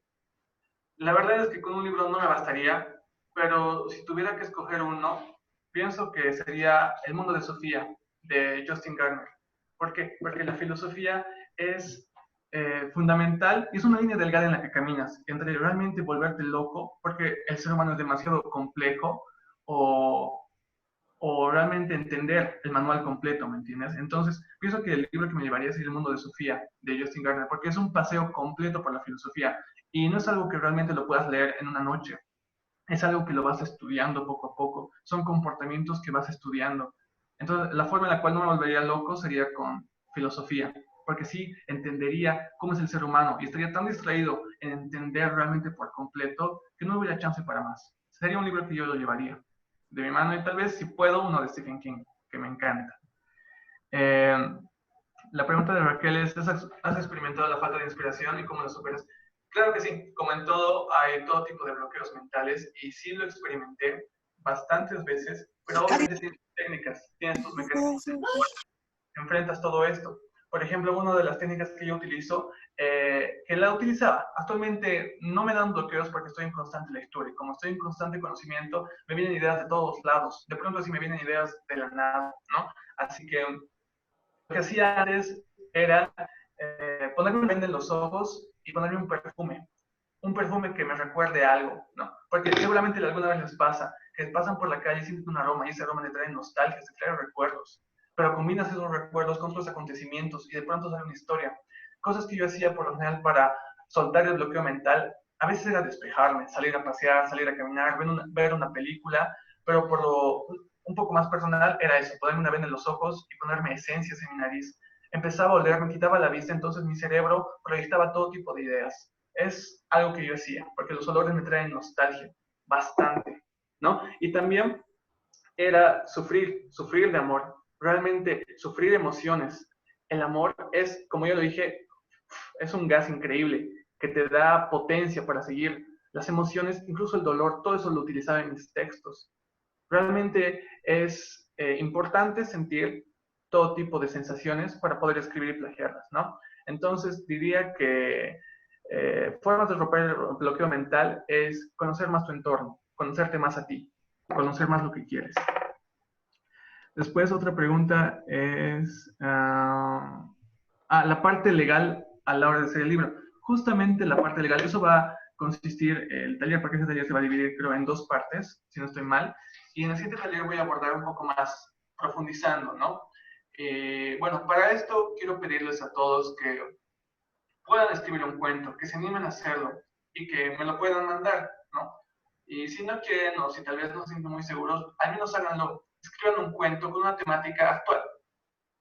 La verdad es que con un libro no me bastaría, pero si tuviera que escoger uno, pienso que sería El mundo de Sofía, de Justin Gardner. ¿Por qué? Porque la filosofía es fundamental y es una línea delgada en la que caminas, entre realmente volverte loco, porque el ser humano es demasiado complejo, o realmente entender el manual completo, ¿me entiendes? Entonces, pienso que el libro que me llevaría sería El mundo de Sofía, de Justin Gardner, porque es un paseo completo por la filosofía y no es algo que realmente lo puedas leer en una noche, es algo que lo vas estudiando poco a poco, son comportamientos que vas estudiando. Entonces, la forma en la cual no me volvería loco sería con filosofía, porque sí entendería cómo es el ser humano y estaría tan distraído en entender realmente por completo que no hubiera chance para más. Sería un libro que yo lo llevaría de mi mano y tal vez, si puedo, uno de Stephen King, que me encanta. La pregunta de Raquel es, ¿has experimentado la falta de inspiración y cómo lo superas? Claro que sí, como en todo, hay todo tipo de bloqueos mentales y sí lo experimenté bastantes veces, pero obviamente tienes tus técnicas, tienes tus mecanismos, enfrentas todo esto. Por ejemplo, una de las técnicas que yo utilizo, que la utilizaba, actualmente no me dan bloqueos porque estoy en constante lectura y como estoy en constante conocimiento, me vienen ideas de todos lados. De pronto sí me vienen ideas de la nada, ¿no? Así que lo que hacía antes era ponerme un venda en los ojos y ponerme un perfume que me recuerde algo, ¿no? Porque seguramente alguna vez les pasa, que pasan por la calle y sienten un aroma y ese aroma le trae nostalgia, se trae recuerdos, pero combinas esos recuerdos con otros acontecimientos y de pronto sale una historia. Cosas que yo hacía por lo general para soltar el bloqueo mental, a veces era despejarme, salir a pasear, salir a caminar, ver una película, pero por lo un poco más personal era eso, ponerme una venda en los ojos y ponerme esencias en mi nariz. Empezaba a oler, me quitaba la vista, entonces mi cerebro proyectaba todo tipo de ideas. Es algo que yo hacía, porque los olores me traen nostalgia, bastante, ¿no? Y también era sufrir de amor, realmente sufrir emociones. El amor es, como yo lo dije, es un gas increíble que te da potencia para seguir. Las emociones, incluso el dolor, todo eso lo utilizaba en mis textos. Realmente es importante sentir todo tipo de sensaciones para poder escribir y plagiarlas, ¿no? Entonces diría que formas de romper el bloqueo mental es conocer más tu entorno, conocerte más a ti, conocer más lo que quieres. Después otra pregunta es la parte legal a la hora de hacer el libro. Justamente la parte legal, eso va a consistir el taller, porque ese taller se va a dividir creo en dos partes, si no estoy mal, y en el siguiente taller voy a abordar un poco más profundizando, ¿no? Bueno, para esto quiero pedirles a todos que puedan escribir un cuento, que se animen a hacerlo y que me lo puedan mandar, ¿no? Y si no quieren o si tal vez no se sienten muy seguros, al menos háganlo, escriban un cuento con una temática actual.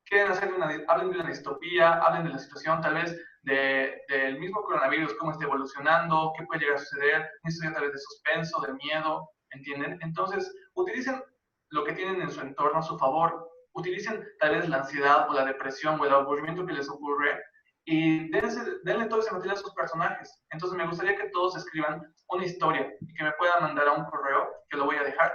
Quieren hacer hablen de una distopía, hablen de la situación tal vez del mismo coronavirus, cómo está evolucionando, qué puede llegar a suceder, una historia tal vez de suspenso, de miedo, ¿entienden? Entonces, utilicen lo que tienen en su entorno a su favor, utilicen tal vez la ansiedad o la depresión o el aburrimiento que les ocurre y denle todo ese material a sus personajes. Entonces, me gustaría que todos escriban una historia y que me puedan mandar a un correo que lo voy a dejar.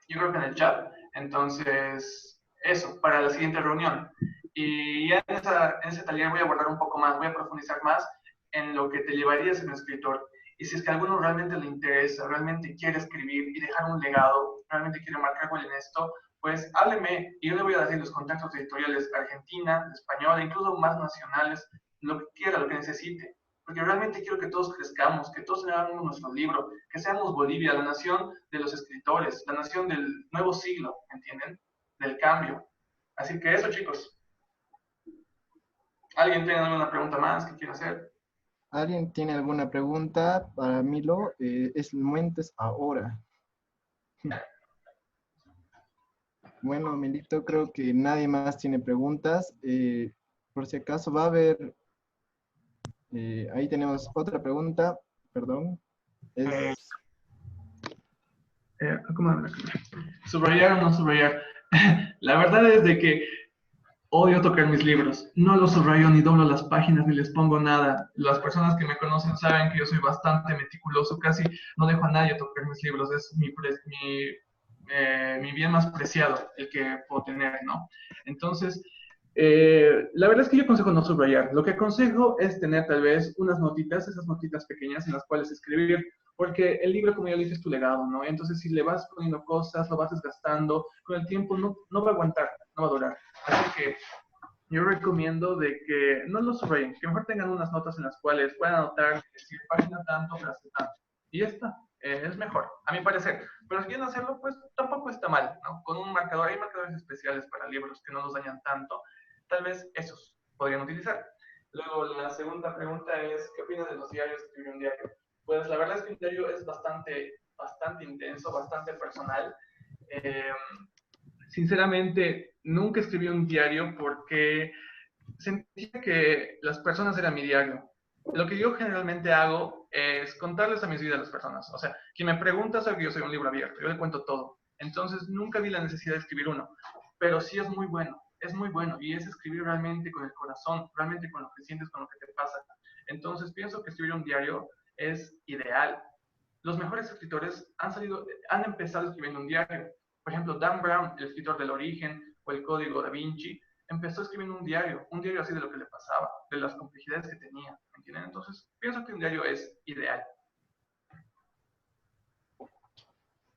Yo creo que en el chat. Entonces, eso, para la siguiente reunión. Y ya en ese taller voy a abordar un poco más, voy a profundizar más en lo que te llevaría a ser un escritor. Y si es que a alguno realmente le interesa, realmente quiere escribir y dejar un legado, realmente quiere marcar gol en esto, pues hábleme y yo le voy a decir los contactos de editoriales argentina, española, incluso más nacionales, lo que quiera, lo que necesite. Porque realmente quiero que todos crezcamos, que todos hagamos nuestro libro, que seamos Bolivia, la nación de los escritores, la nación del nuevo siglo, ¿entienden? Del cambio. Así que eso, chicos. ¿Alguien tiene alguna pregunta más que quiera hacer? ¿Alguien tiene alguna pregunta para Milo? El momento es ahora. Bueno, Milito, creo que nadie más tiene preguntas. Por si acaso va a haber... ahí tenemos otra pregunta, perdón. Es... ¿Cómo? ¿Subrayar o no subrayar? La verdad es de que odio tocar mis libros. No los subrayo ni doblo las páginas ni les pongo nada. Las personas que me conocen saben que yo soy bastante meticuloso. Casi no dejo a nadie tocar mis libros. Es mi bien más preciado, el que puedo tener, ¿no? Entonces, la verdad es que yo aconsejo no subrayar. Lo que aconsejo es tener tal vez unas notitas, esas notitas pequeñas en las cuales escribir, porque el libro, como ya lo dije, es tu legado, ¿no? Entonces, si le vas poniendo cosas, lo vas desgastando, con el tiempo no va a aguantar, no va a durar. Así que yo recomiendo de que no lo subrayen, que mejor tengan unas notas en las cuales puedan anotar, decir página tanto, frase tanto. Y ya está, es mejor, a mi parecer. Pero si quieren hacerlo, pues tampoco está mal, ¿no? Con un marcador, hay marcadores especiales para libros que no los dañan tanto. Tal vez esos podrían utilizar. Luego, la segunda pregunta es, ¿qué opinas de los diarios de escribir un diario? Pues la verdad es que un diario es bastante intenso, bastante personal. Eh, Sinceramente, nunca escribí un diario porque sentía que las personas eran mi diario. Lo que yo generalmente hago es contarles a mis vidas a las personas. O sea, quien me pregunta sabe que yo soy un libro abierto, yo le cuento todo. Entonces, nunca vi la necesidad de escribir uno, pero sí es muy bueno, y es escribir realmente con el corazón, realmente con lo que sientes, con lo que te pasa. Entonces, pienso que escribir un diario es ideal. Los mejores escritores han empezado escribiendo un diario. Por ejemplo, Dan Brown, el escritor del Origen o el Código da Vinci, empezó escribiendo un diario así de lo que le pasaba, de las complejidades que tenía, ¿entienden? Entonces, pienso que un diario es ideal.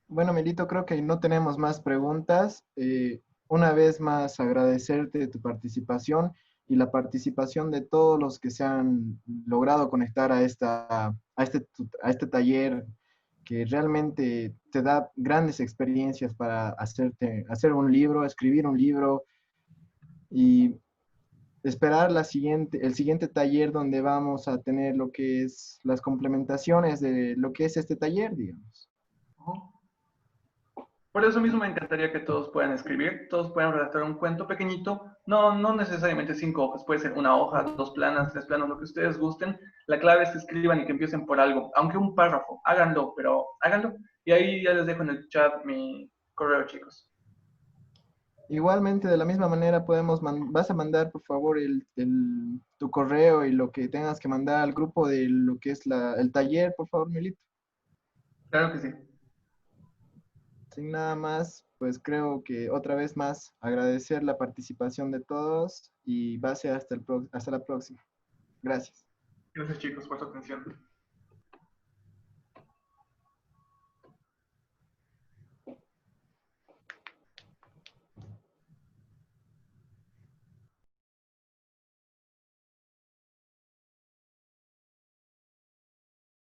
Bueno, Milito, creo que no tenemos más preguntas. Una vez más, agradecerte tu participación y la participación de todos los que se han logrado conectar a este taller que realmente te da grandes experiencias para hacer un libro, escribir un libro y esperar el siguiente taller donde vamos a tener lo que es las complementaciones de lo que es este taller, digamos. Por eso mismo me encantaría que todos puedan escribir, todos puedan redactar un cuento pequeñito, no necesariamente 5 hojas, puede ser una hoja, 2 planas, 3 planos, lo que ustedes gusten. La clave es que escriban y que empiecen por algo, aunque un párrafo, háganlo, pero háganlo. Y ahí ya les dejo en el chat mi correo, chicos. Igualmente, de la misma manera, vas a mandar, por favor, tu correo y lo que tengas que mandar al grupo de lo que es el taller, por favor, Milito. Claro que sí. Sin nada más, pues creo que otra vez más agradecer la participación de todos y hasta la próxima. Gracias. Gracias, chicos, por su atención.